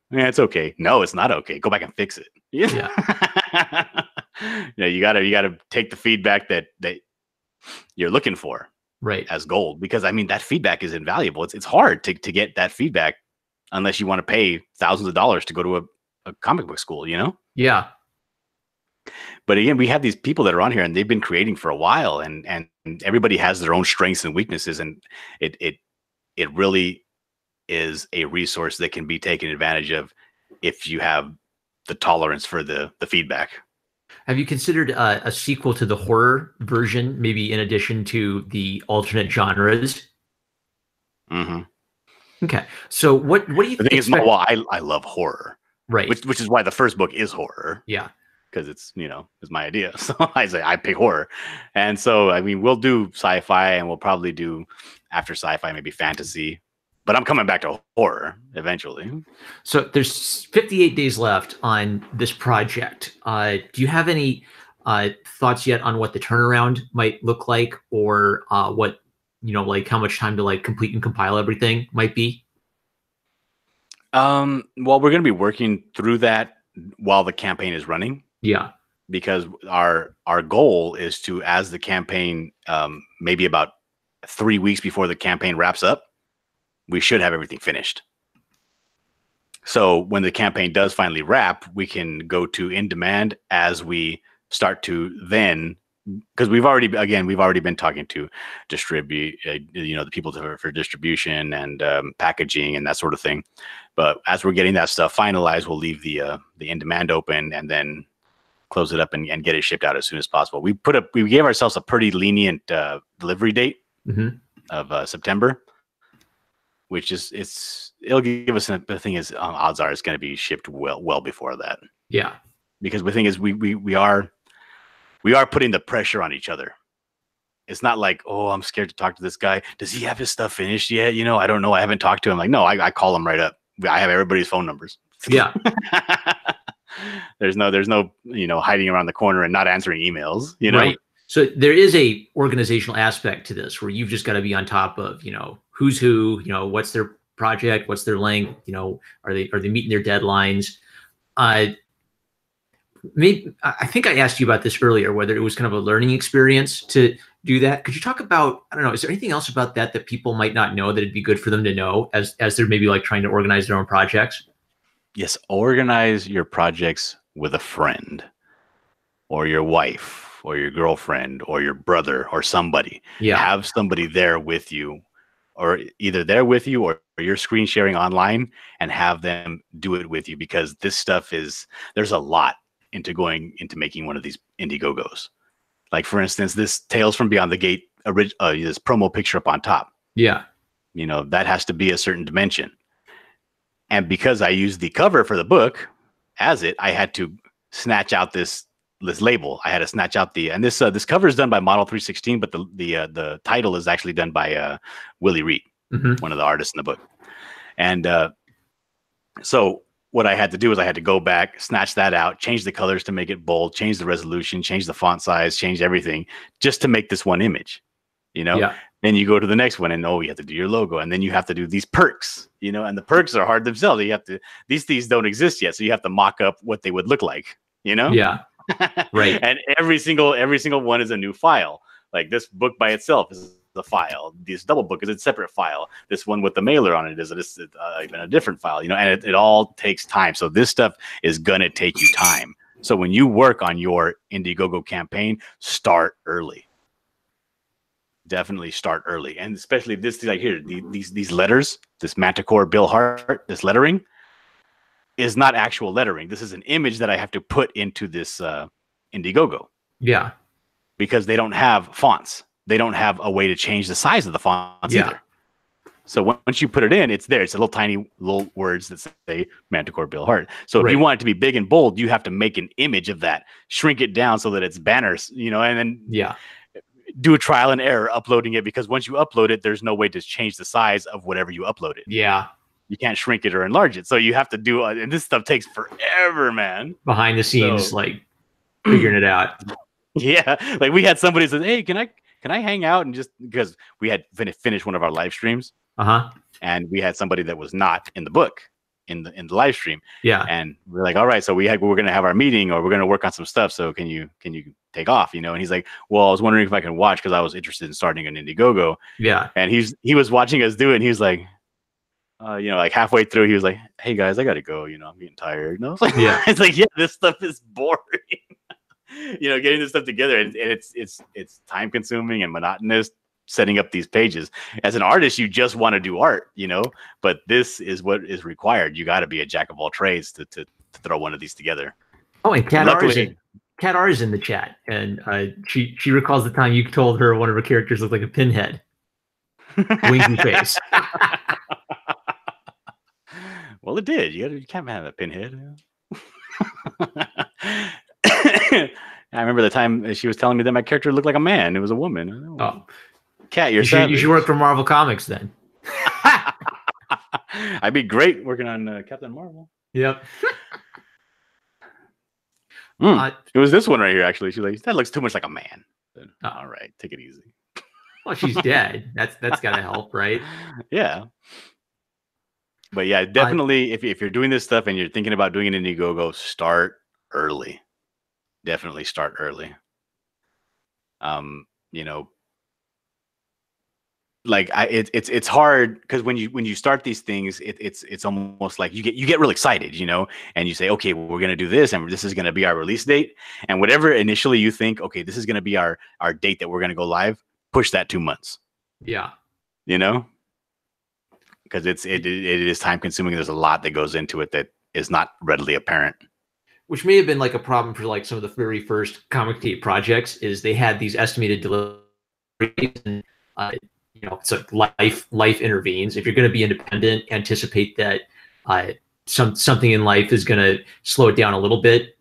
Yeah, it's okay. No, it's not okay. Go back and fix it. Yeah. You gotta take the feedback that you're looking for, right, as gold, because that feedback is invaluable. It's hard to get that feedback unless you want to pay thousands of dollars to go to a comic book school, Yeah. But again, we have these people that are on here and they've been creating for a while, and everybody has their own strengths and weaknesses, and it really is a resource that can be taken advantage of if you have the tolerance for the feedback. Have you considered a sequel to the horror version, maybe in addition to the alternate genres? Mm-hmm. Okay, so what do you think? I love horror, right? Which is why the first book is horror. Yeah, because it's it's my idea. So I pick horror, and so we'll do sci-fi, and we'll probably do after sci-fi maybe fantasy. But I'm coming back to horror eventually. So there's 58 days left on this project. Do you have any thoughts yet on what the turnaround might look like, or what like how much time to complete and compile everything might be? Well, we're going to be working through that while the campaign is running. Yeah, because our goal is to, as the campaign, maybe about 3 weeks before the campaign wraps up, we should have everything finished. So when the campaign does finally wrap, we can go to in demand as we start to then, because we've already been talking to distribute, the people for distribution and packaging and that sort of thing. But as we're getting that stuff finalized, we'll leave the in demand open and then close it up and get it shipped out as soon as possible. We gave ourselves a pretty lenient delivery date of September, which it'll give us the thing is odds are it's going to be shipped well before that. Yeah, because the thing is we are putting the pressure on each other. It's not like, oh, I'm scared to talk to this guy. Does he have his stuff finished yet? I don't know. I haven't talked to him. Like, no, I call him right up. I have everybody's phone numbers. Yeah. There's no hiding around the corner and not answering emails. Right. So there is a organizational aspect to this where you've just got to be on top of who's who, what's their project, what's their length, are they meeting their deadlines? Maybe I think I asked you about this earlier, whether it was kind of a learning experience to do that. Could you talk about, I don't know, is there anything else about that people might not know that it'd be good for them to know as they're maybe trying to organize their own projects? Yes, organize your projects with a friend or your wife or your girlfriend or your brother or somebody. Yeah. Have somebody there with you, or either there with you or you're screen sharing online, and have them do it with you, because this stuff there's a lot into making one of these Indiegogos. Like, for instance, this Tales from Beyond the Gate, this promo picture up on top. Yeah. That has to be a certain dimension. And because I used the cover for the book I had to snatch out this label. I had to snatch out this cover is done by Model 316, but the title is actually done by Willy Reid, one of the artists in the book. And so what I had to do is I had to go back, snatch that out, change the colors to make it bold, change the resolution, change the font size, change everything just to make this one image, Yeah. Then you go to the next one and you have to do your logo, and then you have to do these perks, and the perks are hard themselves. You have to, these don't exist yet. So you have to mock up what they would look like, Yeah. Right. And every single one is a new file. Like this book by itself is the file. This double book is a separate file. This one with the mailer on it is even a different file, and it all takes time. So this stuff is going to take you time. So when you work on your Indiegogo campaign, start early. Definitely start early. And especially this, like here, these letters, this Manticore Bill Hart, this lettering is not actual lettering. This is an image that I have to put into this Indiegogo. Yeah. Because they don't have fonts. They don't have a way to change the size of the fonts either. So once you put it in, it's there. It's a little tiny little words that say Manticore Bill Hart. So if you want it to be big and bold, you have to make an image of that, shrink it down so that it's banners, and then do a trial and error uploading it, because once you upload it, there's no way to change the size of whatever you uploaded. Yeah. You can't shrink it or enlarge it. So you have to do, and this stuff takes forever, man. Behind the scenes, like figuring it out. Yeah. Like we had somebody say, hey, can I hang out? And just because we had finished one of our live streams. And we had somebody that was not in the book in the live stream. Yeah. And we're like, all right, so we're going to have our meeting, or we're going to work on some stuff. So can you take off? And he's like, well, I was wondering if I can watch, because I was interested in starting an Indiegogo. Yeah. And he was watching us do it, and he was like, like halfway through, he was like, hey guys, I got to go. I'm getting tired. And I was like, it's like, yeah, this stuff is boring. Getting this stuff together, and it's time consuming and monotonous setting up these pages. As an artist, you just want to do art, but this is what is required. You got to be a jack of all trades to throw one of these together. Oh, and Cat R is in the chat, and she recalls the time you told her one of her characters looked like a pinhead. Winky face. Well, it did. You can't have a pinhead. I remember the time she was telling me that my character looked like a man. It was a woman. Oh, Cat, you I'd be great working on Captain Marvel. Yep. It was this one right here, actually. She's like, that looks too much like a man. Said, all right, take it easy. Well, she's dead. That's got to help, right? Yeah. But yeah, definitely, if you're doing this stuff and you're thinking about doing an Indiegogo, start early. Definitely start early. Like it's hard, because when you start these things, it's almost like you get really excited, and you say, okay, well, we're gonna do this, and this is gonna be our release date, and whatever initially you think, okay, this is gonna be our date that we're gonna go live, push that 2 months. Yeah. Because it is time consuming. There's a lot that goes into it that is not readily apparent. Which may have been like a problem for like some of the very first comic tape projects, is they had these estimated deliveries, and it's like life intervenes. If you're going to be independent, anticipate that something in life is going to slow it down a little bit.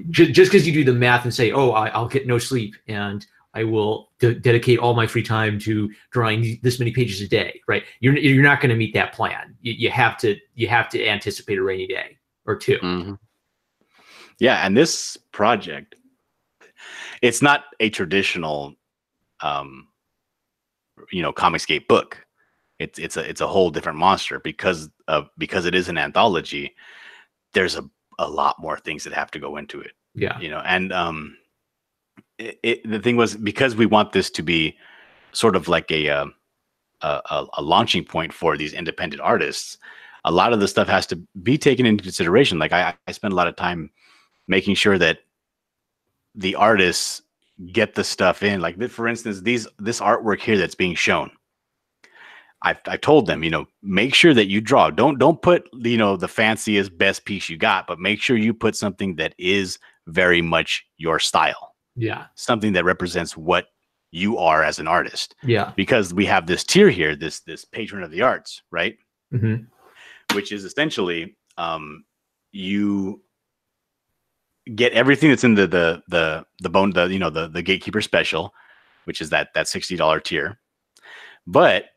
Just because you do the math and say, oh, I'll get no sleep and I will dedicate all my free time to drawing this many pages a day, right? You're not going to meet that plan. You have to anticipate a rainy day or two. Mm-hmm. Yeah, and this project, it's not a traditional, Comicsgate book. It's a whole different monster because it is an anthology. There's a lot more things that have to go into it. Yeah, and the thing was, because we want this to be sort of like a launching point for these independent artists, a lot of the stuff has to be taken into consideration. Like I spend a lot of time making sure that the artists get the stuff in. Like, for instance, this artwork here that's being shown, I told them, make sure that you draw. Don't put the fanciest best piece you got, but make sure you put something that is very much your style. Yeah, something that represents what you are as an artist. Yeah, because we have this tier here, this patron of the arts, right? Mm-hmm. Which is essentially you get everything that's in the gatekeeper special, which is that $60 tier, but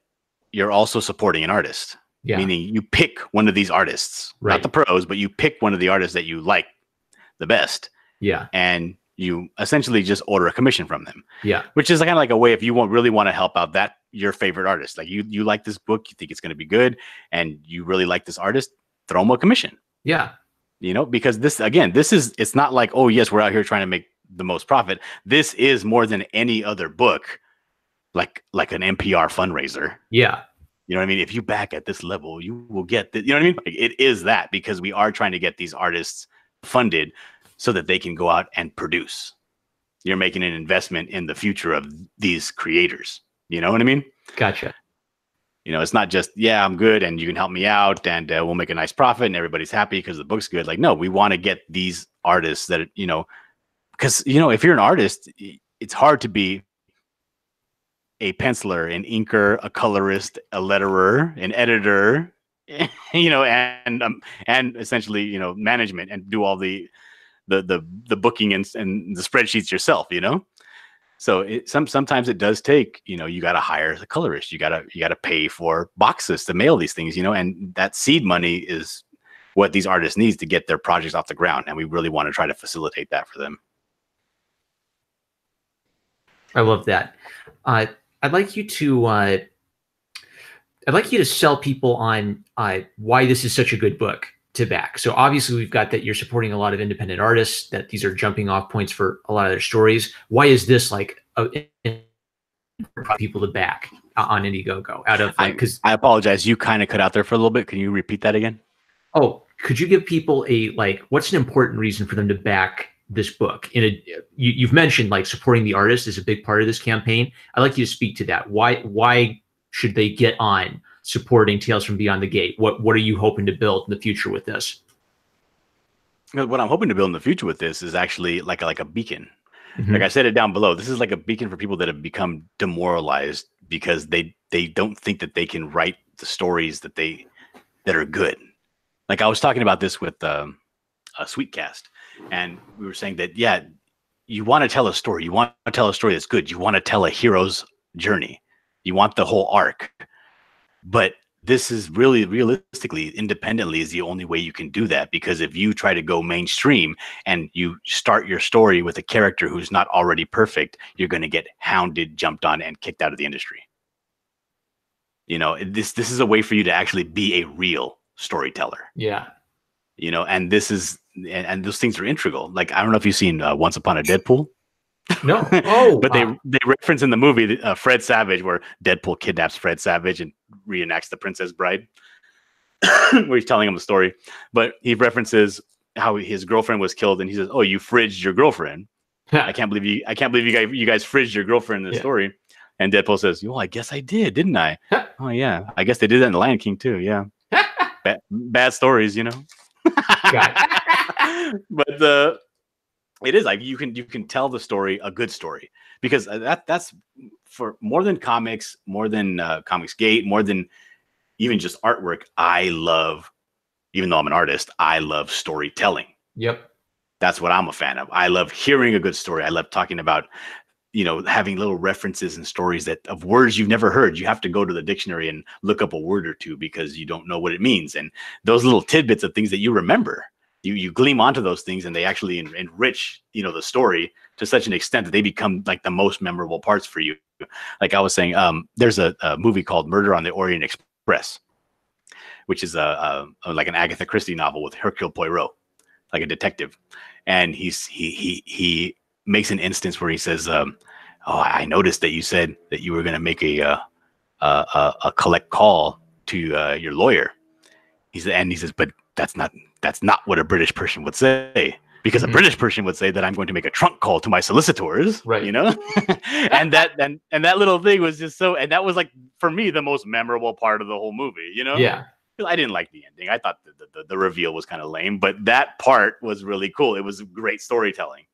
you're also supporting an artist. Yeah. Meaning you pick one of these artists, right? Not the pros, but you pick one of the artists that you like the best. Yeah. And you essentially just order a commission from them. Yeah. Which is kind of like a way, if you really want to help out your favorite artist, like you like this book, you think it's going to be good, and you really like this artist, throw them a commission. Yeah. Because it's not like, oh yes, we're out here trying to make the most profit. This is more than any other book, like an NPR fundraiser. Yeah. You know what I mean? If you back at this level, you will get you know what I mean? Like, it is that, because we are trying to get these artists funded so that they can go out and produce. You're making an investment in the future of these creators. You know what I mean? Gotcha. It's not just, yeah, I'm good and you can help me out and we'll make a nice profit and everybody's happy because the book's good. Like, no, we want to get these artists that, because, if you're an artist, it's hard to be a penciler, an inker, a colorist, a letterer, an editor, and essentially, management, and do all the booking and the spreadsheets yourself, So sometimes it does take, you got to hire the colorist, you got to pay for boxes to mail these things, and that seed money is what these artists need to get their projects off the ground, and we really want to try to facilitate that for them. I love that. I'd like you to sell people on why this is such a good book to back. So obviously we've got that you're supporting a lot of independent artists, that these are jumping off points for a lot of their stories. Why is this like people to back on Indiegogo? Because I apologize, you kind of cut out there for a little bit. Can you repeat that again? Oh, could you give people what's an important reason for them to back this book? You've mentioned like supporting the artist is a big part of this campaign. I'd like you to speak to that. Why should they get on supporting Tales from Beyond the Gate? What are you hoping to build in the future with this? What I'm hoping to build in the future with this is actually like a beacon. Mm-hmm. Like I said it down below, this is like a beacon for people that have become demoralized because they don't think that they can write the stories that are good. Like I was talking about this with a Sweetcast, and we were saying that, yeah, you want to tell a story. You want to tell a story that's good. You want to tell a hero's journey. You want the whole arc. But this is really, realistically, independently is the only way you can do that, because if you try to go mainstream and you start your story with a character who's not already perfect, you're going to get hounded, jumped on, and kicked out of the industry. This is a way for you to actually be a real storyteller. Yeah. And this is, and those things are integral. Like, I don't know if you've seen Once Upon a Deadpool. No. Oh, but they reference in the movie Fred Savage, where Deadpool kidnaps Fred Savage and reenacts The Princess Bride, where he's telling him the story. But he references how his girlfriend was killed, and he says, "Oh, you fridged your girlfriend." I can't believe you guys fridged your girlfriend in the story. And Deadpool says, "Oh, I guess I did, didn't I?" Oh yeah, I guess they did that in The Lion King too. Yeah, bad stories, But it is like you can tell the story, a good story, because that's for more than comics, more than Comicsgate, more than even just artwork. I love, even though I'm an artist, I love storytelling. Yep, that's what I'm a fan of. I love hearing a good story. I love talking about, having little references and stories of words you've never heard. You have to go to the dictionary and look up a word or two because you don't know what it means, and those little tidbits of things that you remember. You gleam onto those things, and they actually enrich, the story to such an extent that they become like the most memorable parts for you. Like I was saying, there's a movie called Murder on the Orient Express, which is like an Agatha Christie novel with Hercule Poirot, like a detective, and he makes an instance where he says, "Oh, I noticed that you said that you were going to make a collect call to your lawyer." He says, "But that's not what a British person would say, because a British person would say that I'm going to make a trunk call to my solicitors," right? and that little thing was just so, and that was like for me the most memorable part of the whole movie. Yeah, I didn't like the ending. I thought the reveal was kind of lame, but that part was really cool. It was great storytelling,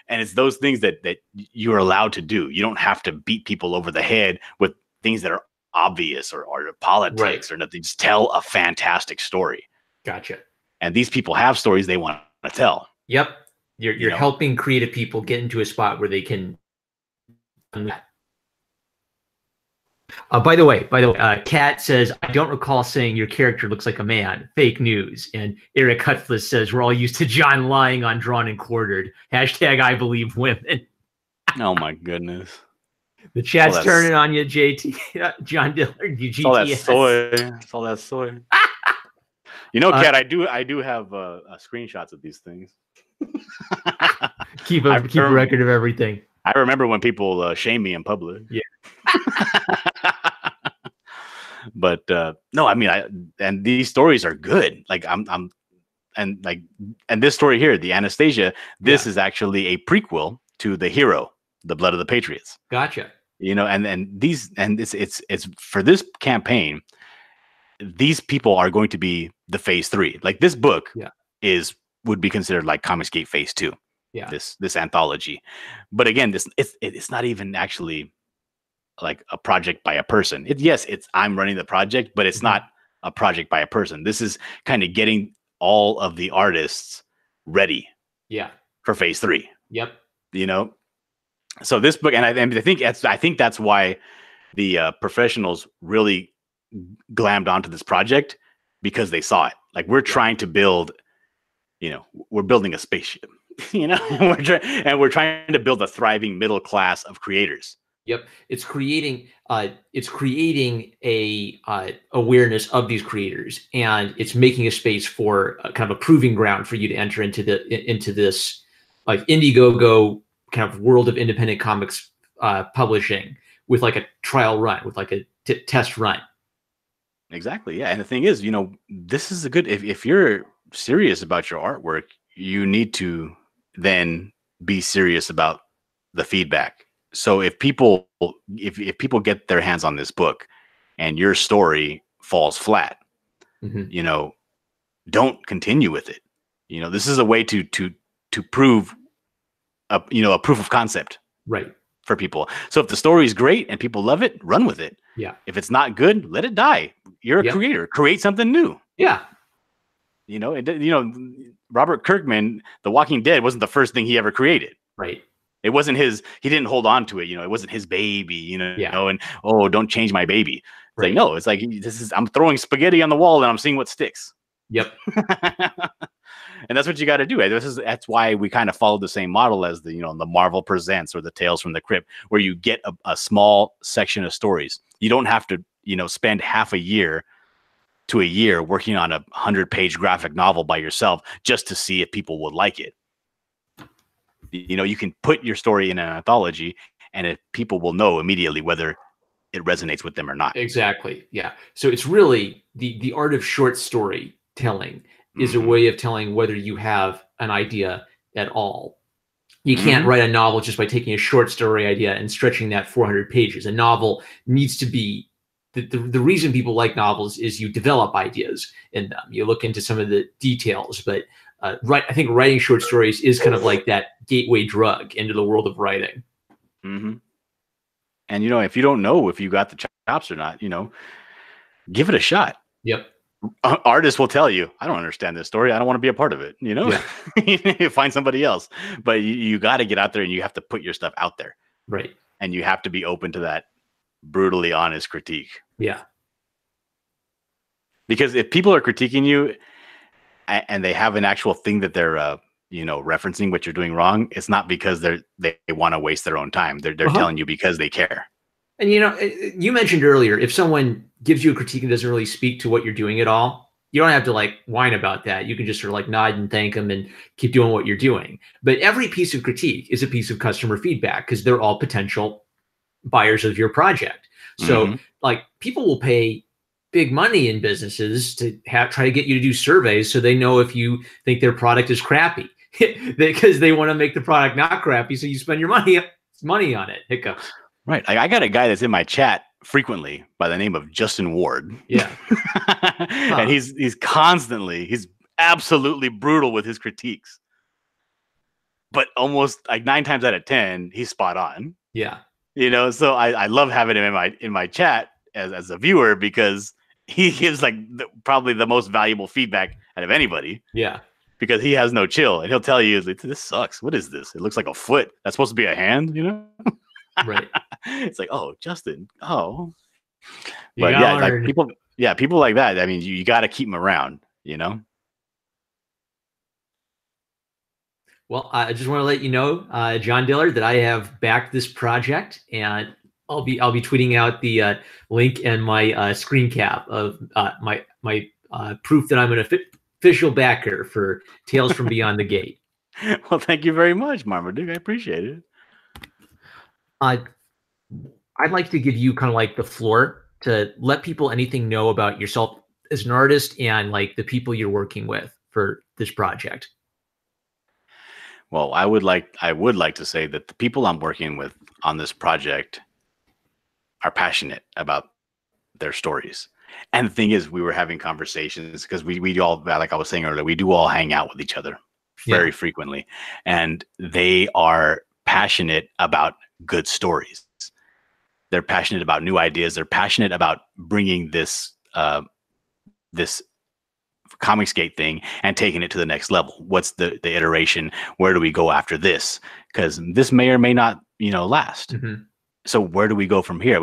and it's those things that you're allowed to do. You don't have to beat people over the head with things that are obvious or politics or nothing. Just tell a fantastic story. Gotcha. And these people have stories they want to tell. Yep. You're helping creative people get into a spot where they can. By the way, Kat says, "I don't recall saying your character looks like a man." Fake news. And Eric Hutfless says, "We're all used to John lying on Drawn and Quartered. # I believe women." Oh my goodness. The chat's turning on you, JT. John Dillard, you GTS. It's all that soy. Kat, I do have screenshots of these things. keep a record of everything. I remember when people shame me in public. Yeah. But no, I mean, and these stories are good. Like and this story here, the Anastasia, this is actually a prequel to The Hero, The Blood of the Patriots. Gotcha. It's for this campaign, these people are going to be the phase 3. Like this book would be considered like Comicsgate phase 2. Yeah. This anthology. But again, it's not even actually like a project by a person. Yes, I'm running the project, but it's not a project by a person. This is kind of getting all of the artists ready for phase 3. Yep. You know, so this book, and I think that's why the professionals really glammed onto this project, because they saw it. Like, we're trying to build, we're building a spaceship, and we're trying to build a thriving middle class of creators. Yep, it's creating a awareness of these creators, and it's making a space for kind of a proving ground for you to enter into this like Indiegogo kind of world of independent comics publishing, with like a trial run, with like a test run. Exactly. Yeah. And the thing is, this is a good, if you're serious about your artwork, you need to then be serious about the feedback. So if people get their hands on this book and your story falls flat, don't continue with it. This is a way to prove a proof of concept. Right. For people. So if the story is great and people love it, run with it. Yeah. If it's not good, let it die. You're a creator. Create something new. Yeah. Robert Kirkman, The Walking Dead wasn't the first thing he ever created. Right. It wasn't his. He didn't hold on to it. It wasn't his baby. And don't change my baby. It's like, no. It's like, I'm throwing spaghetti on the wall and I'm seeing what sticks. Yep. And that's what you got to do. That's why we kind of follow the same model as the Marvel Presents or the Tales from the Crypt, where you get a small section of stories. You don't have to, spend half a year to a year working on a 100-page graphic novel by yourself just to see if people would like it. You can put your story in an anthology, and if people will know immediately whether it resonates with them or not. Exactly. Yeah. So it's really the art of short storytelling is a way of telling whether you have an idea at all. You can't write a novel just by taking a short story idea and stretching that 400 pages. A novel needs to be, the reason people like novels is you develop ideas in them. You look into some of the details, but I think writing short stories is kind of like that gateway drug into the world of writing. Mm-hmm. And, if you don't know if you got the chops or not, give it a shot. Yep. Artists will tell you, I don't understand this story. I don't want to be a part of it. Find somebody else. But you got to get out there and you have to put your stuff out there. Right. And you have to be open to that brutally honest critique. Yeah. Because if people are critiquing you and they have an actual thing that they're, referencing what you're doing wrong, it's not because they want to waste their own time. They're telling you because they care. And, you mentioned earlier, if someone gives you a critique and doesn't really speak to what you're doing at all, you don't have to whine about that. You can just sort of nod and thank them and keep doing what you're doing. But every piece of critique is a piece of customer feedback, because they're all potential buyers of your project. So people will pay big money in businesses to try to get you to do surveys so they know if you think their product is crappy, because they want to make the product not crappy. So you spend your money on it. Hiccups. Right. I got a guy that's in my chat frequently by the name of Justin Ward. Yeah. And he's absolutely brutal with his critiques. But almost 9 times out of 10, he's spot on. Yeah. So I love having him in my chat as a viewer, because he gives probably the most valuable feedback out of anybody. Yeah. Because he has no chill, and he'll tell you, this sucks. What is this? It looks like a foot. That's supposed to be a hand, Right. It's like, oh, Justin. Oh. But yeah, people like that. I mean, you got to keep them around, Well, I just want to let you know, John Dillard, that I have backed this project, and I'll be tweeting out the link and my screen cap of my proof that I'm an official backer for Tales from Beyond the Gate. Well, thank you very much, Marmaduke. I appreciate it. I'd like to give you kind of the floor to let people anything know about yourself as an artist and the people you're working with for this project. Well, I would like to say that the people I'm working with on this project are passionate about their stories. And the thing is, we were having conversations because we all, like I was saying earlier, we do all hang out with each other very frequently. And they are passionate about good stories. They're passionate about new ideas. They're passionate about bringing this this Comicsgate thing and taking it to the next level. What's the iteration? Where do we go after this? Because this may or may not, last. Mm-hmm. So where do we go from here? I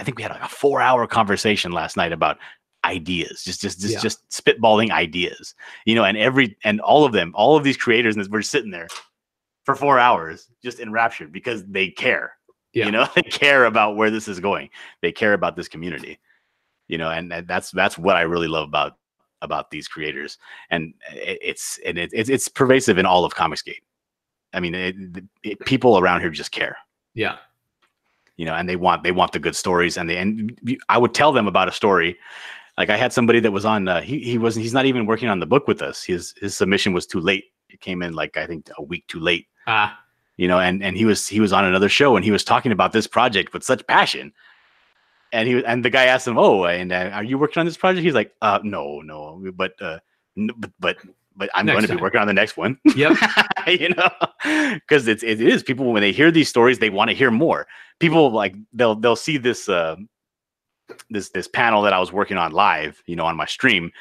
think we had like a 4-hour conversation last night about ideas, just spitballing ideas, and all of these creators, and we're sitting there for 4 hours just enraptured because they care. They care about where this is going. They care about this community, and that's what I really love about these creators. And it's pervasive in all of Comicsgate. I mean, people around here just care. Yeah. And they want the good stories, and I would tell them about a story. Like I had somebody that was on, he's not even working on the book with us. His submission was too late. It came in like, I think a week too late. And he was on another show, and he was talking about this project with such passion. And the guy asked him, "Oh, and are you working on this project?" He's like, "No, but I'm going to be working on the next one." Yep. Because it is people, when they hear these stories, they want to hear more. People like they'll see this this panel that I was working on live, on my stream,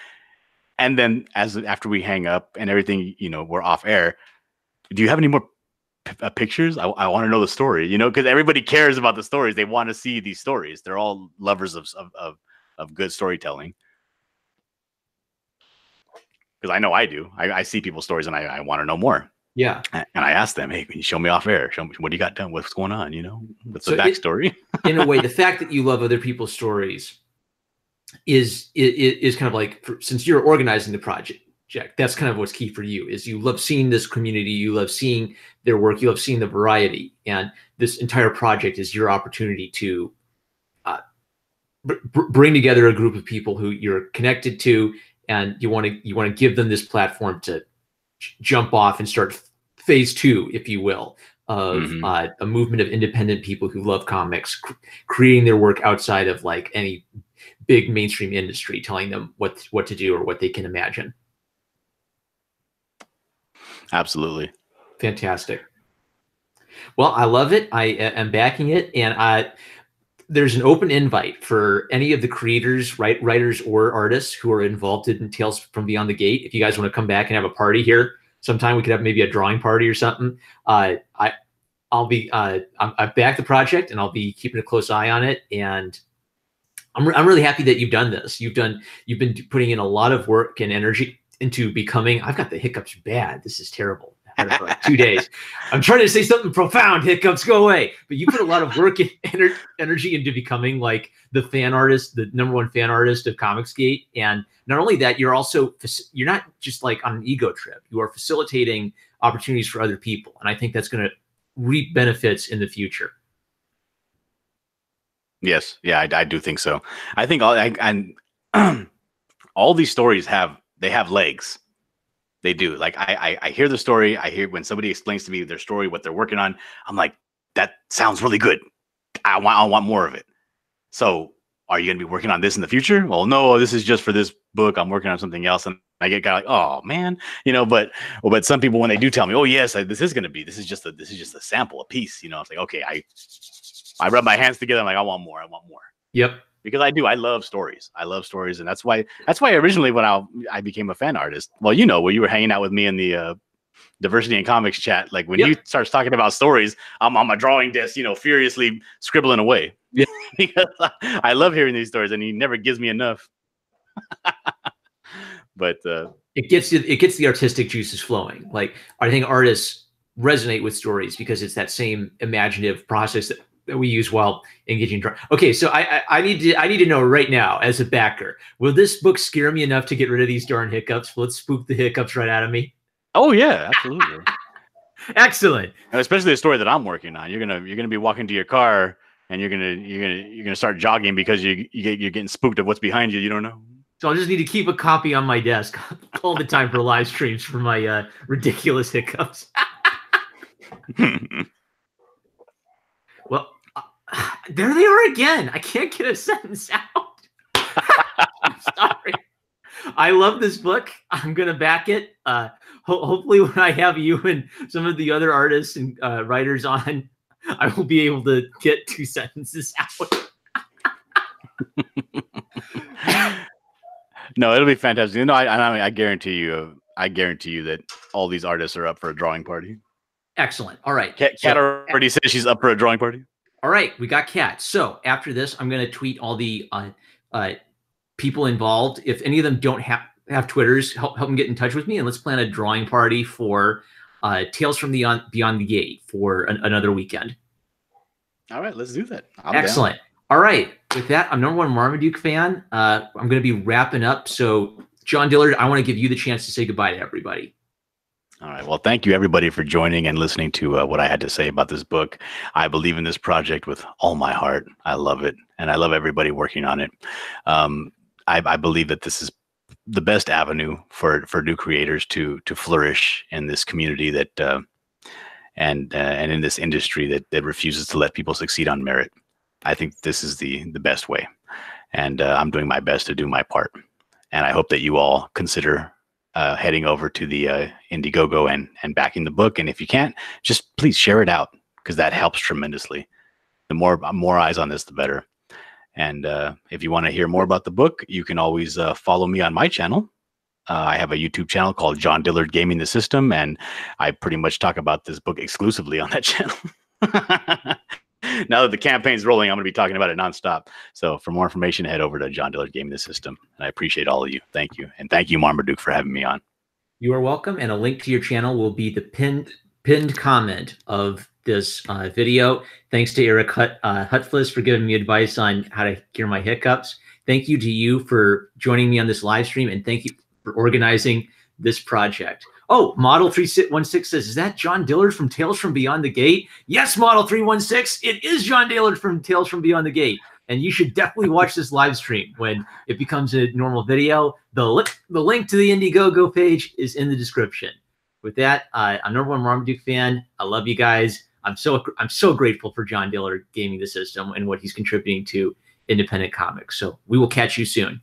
and then after we hang up and everything, we're off air. Do you have any more pictures? I want to know the story, because everybody cares about the stories. They want to see these stories. They're all lovers of good storytelling. Because I know I do. I see people's stories and I want to know more. Yeah. And I ask them, "Hey, can you show me off air? Show me what do you got done? What's going on? What's the backstory?" In a way, the fact that you love other people's stories is kind of like, since you're organizing the project, that's kind of what's key for you. Is you love seeing this community, you love seeing their work, you love seeing the variety, and this entire project is your opportunity to bring together a group of people who you're connected to, and you want to give them this platform to jump off and start phase 2, if you will, of a movement of independent people who love comics, creating their work outside of like any big mainstream industry, telling them what to do or what they can imagine. Absolutely. Fantastic. Well, I love it. I am backing it. And there's an open invite for any of the creators, writers, or artists who are involved in Tales from Beyond the Gate. If you guys want to come back and have a party here sometime, we could have maybe a drawing party or something. I've backed the project, and I'll be keeping a close eye on it. And I'm really happy that you've done this. You've been putting in a lot of work and energy into becoming. I've got the hiccups bad. This is terrible. I had it for like 2 days. I'm trying to say something profound. Hiccups, go away. But you put a lot of work and energy into becoming like the fan artist, the #1 fan artist of Comicsgate. And not only that, you're not just like on an ego trip. You are facilitating opportunities for other people. And I think that's going to reap benefits in the future. Yes. Yeah, I do think so. I think all these stories have legs. They do. Like I hear the story. I hear when somebody explains to me their story, what they're working on. I'm like, that sounds really good. I want more of it. So are you going to be working on this in the future? Well, no, this is just for this book. I'm working on something else. And I get kind of like, oh man, but some people, when they do tell me, oh yes, this is just a sample, a piece, it's like, okay, I rub my hands together. I'm like, I want more. Yep. Because I love stories. And that's why originally when I became a fan artist, well, when you were hanging out with me in the diversity in comics chat, like when you starts talking about stories, I'm on my drawing desk, furiously scribbling away. Yeah. Because I love hearing these stories, and he never gives me enough. But it gets the artistic juices flowing. Like, I think artists resonate with stories because it's that same imaginative process that we use while engaging. Okay, so I need to know right now, as a backer, will this book scare me enough to get rid of these darn hiccups? Will it spook the hiccups right out of me? Oh yeah, absolutely. Excellent. And especially the story that I'm working on. You're gonna be walking to your car, and you're gonna start jogging because you're getting spooked of what's behind you. You don't know. So I'll just need to keep a copy on my desk all the time for live streams for my ridiculous hiccups. Well, there they are again. I can't get a sentence out. I'm sorry. I love this book. I'm going to back it. Hopefully when I have you and some of the other artists and writers on, I will be able to get 2 sentences out. No, it'll be fantastic. No, I guarantee you. I guarantee you that all these artists are up for a drawing party. Excellent. All right. Kat already said she's up for a drawing party. All right, we got Kat. So after this, I'm going to tweet all the people involved. If any of them don't have Twitters, help them get in touch with me, and let's plan a drawing party for Tales from Beyond the Gate for another weekend. All right, let's do that. Excellent. Down. All right, with that, I'm #1 Marmaduke fan. I'm going to be wrapping up. So, John Dillard, I want to give you the chance to say goodbye to everybody. All right. Well, thank you, everybody, for joining and listening to what I had to say about this book. I believe in this project with all my heart. I love it, and I love everybody working on it. I believe that this is the best avenue for new creators to flourish in this community that and in this industry that refuses to let people succeed on merit. I think this is the best way, and I'm doing my best to do my part. And I hope that you all consider heading over to the Indiegogo and backing the book. And if you can't, just please share it out, because that helps tremendously. The more eyes on this, the better. And if you want to hear more about the book, you can always follow me on my channel. I have a YouTube channel called John Dillard Gaming the System, and I pretty much talk about this book exclusively on that channel. Now that the campaign's rolling, I'm going to be talking about it nonstop. So for more information, head over to John Dillard Gaming the System. And I appreciate all of you. Thank you. And thank you, Marmaduke, for having me on. You are welcome. And a link to your channel will be the pinned comment of this video. Thanks to Eric Hutflis for giving me advice on how to cure my hiccups. Thank you to you for joining me on this live stream. And thank you for organizing this project. Oh, Model 316 says, is that John Dillard from Tales from Beyond the Gate? Yes, Model 316, it is John Dillard from Tales from Beyond the Gate. And you should definitely watch this live stream when it becomes a normal video. The link to the Indiegogo page is in the description. With that, I'm #1 Marmaduke fan. I love you guys. I'm so grateful for John Dillard Gaming the System and what he's contributing to independent comics. So we will catch you soon.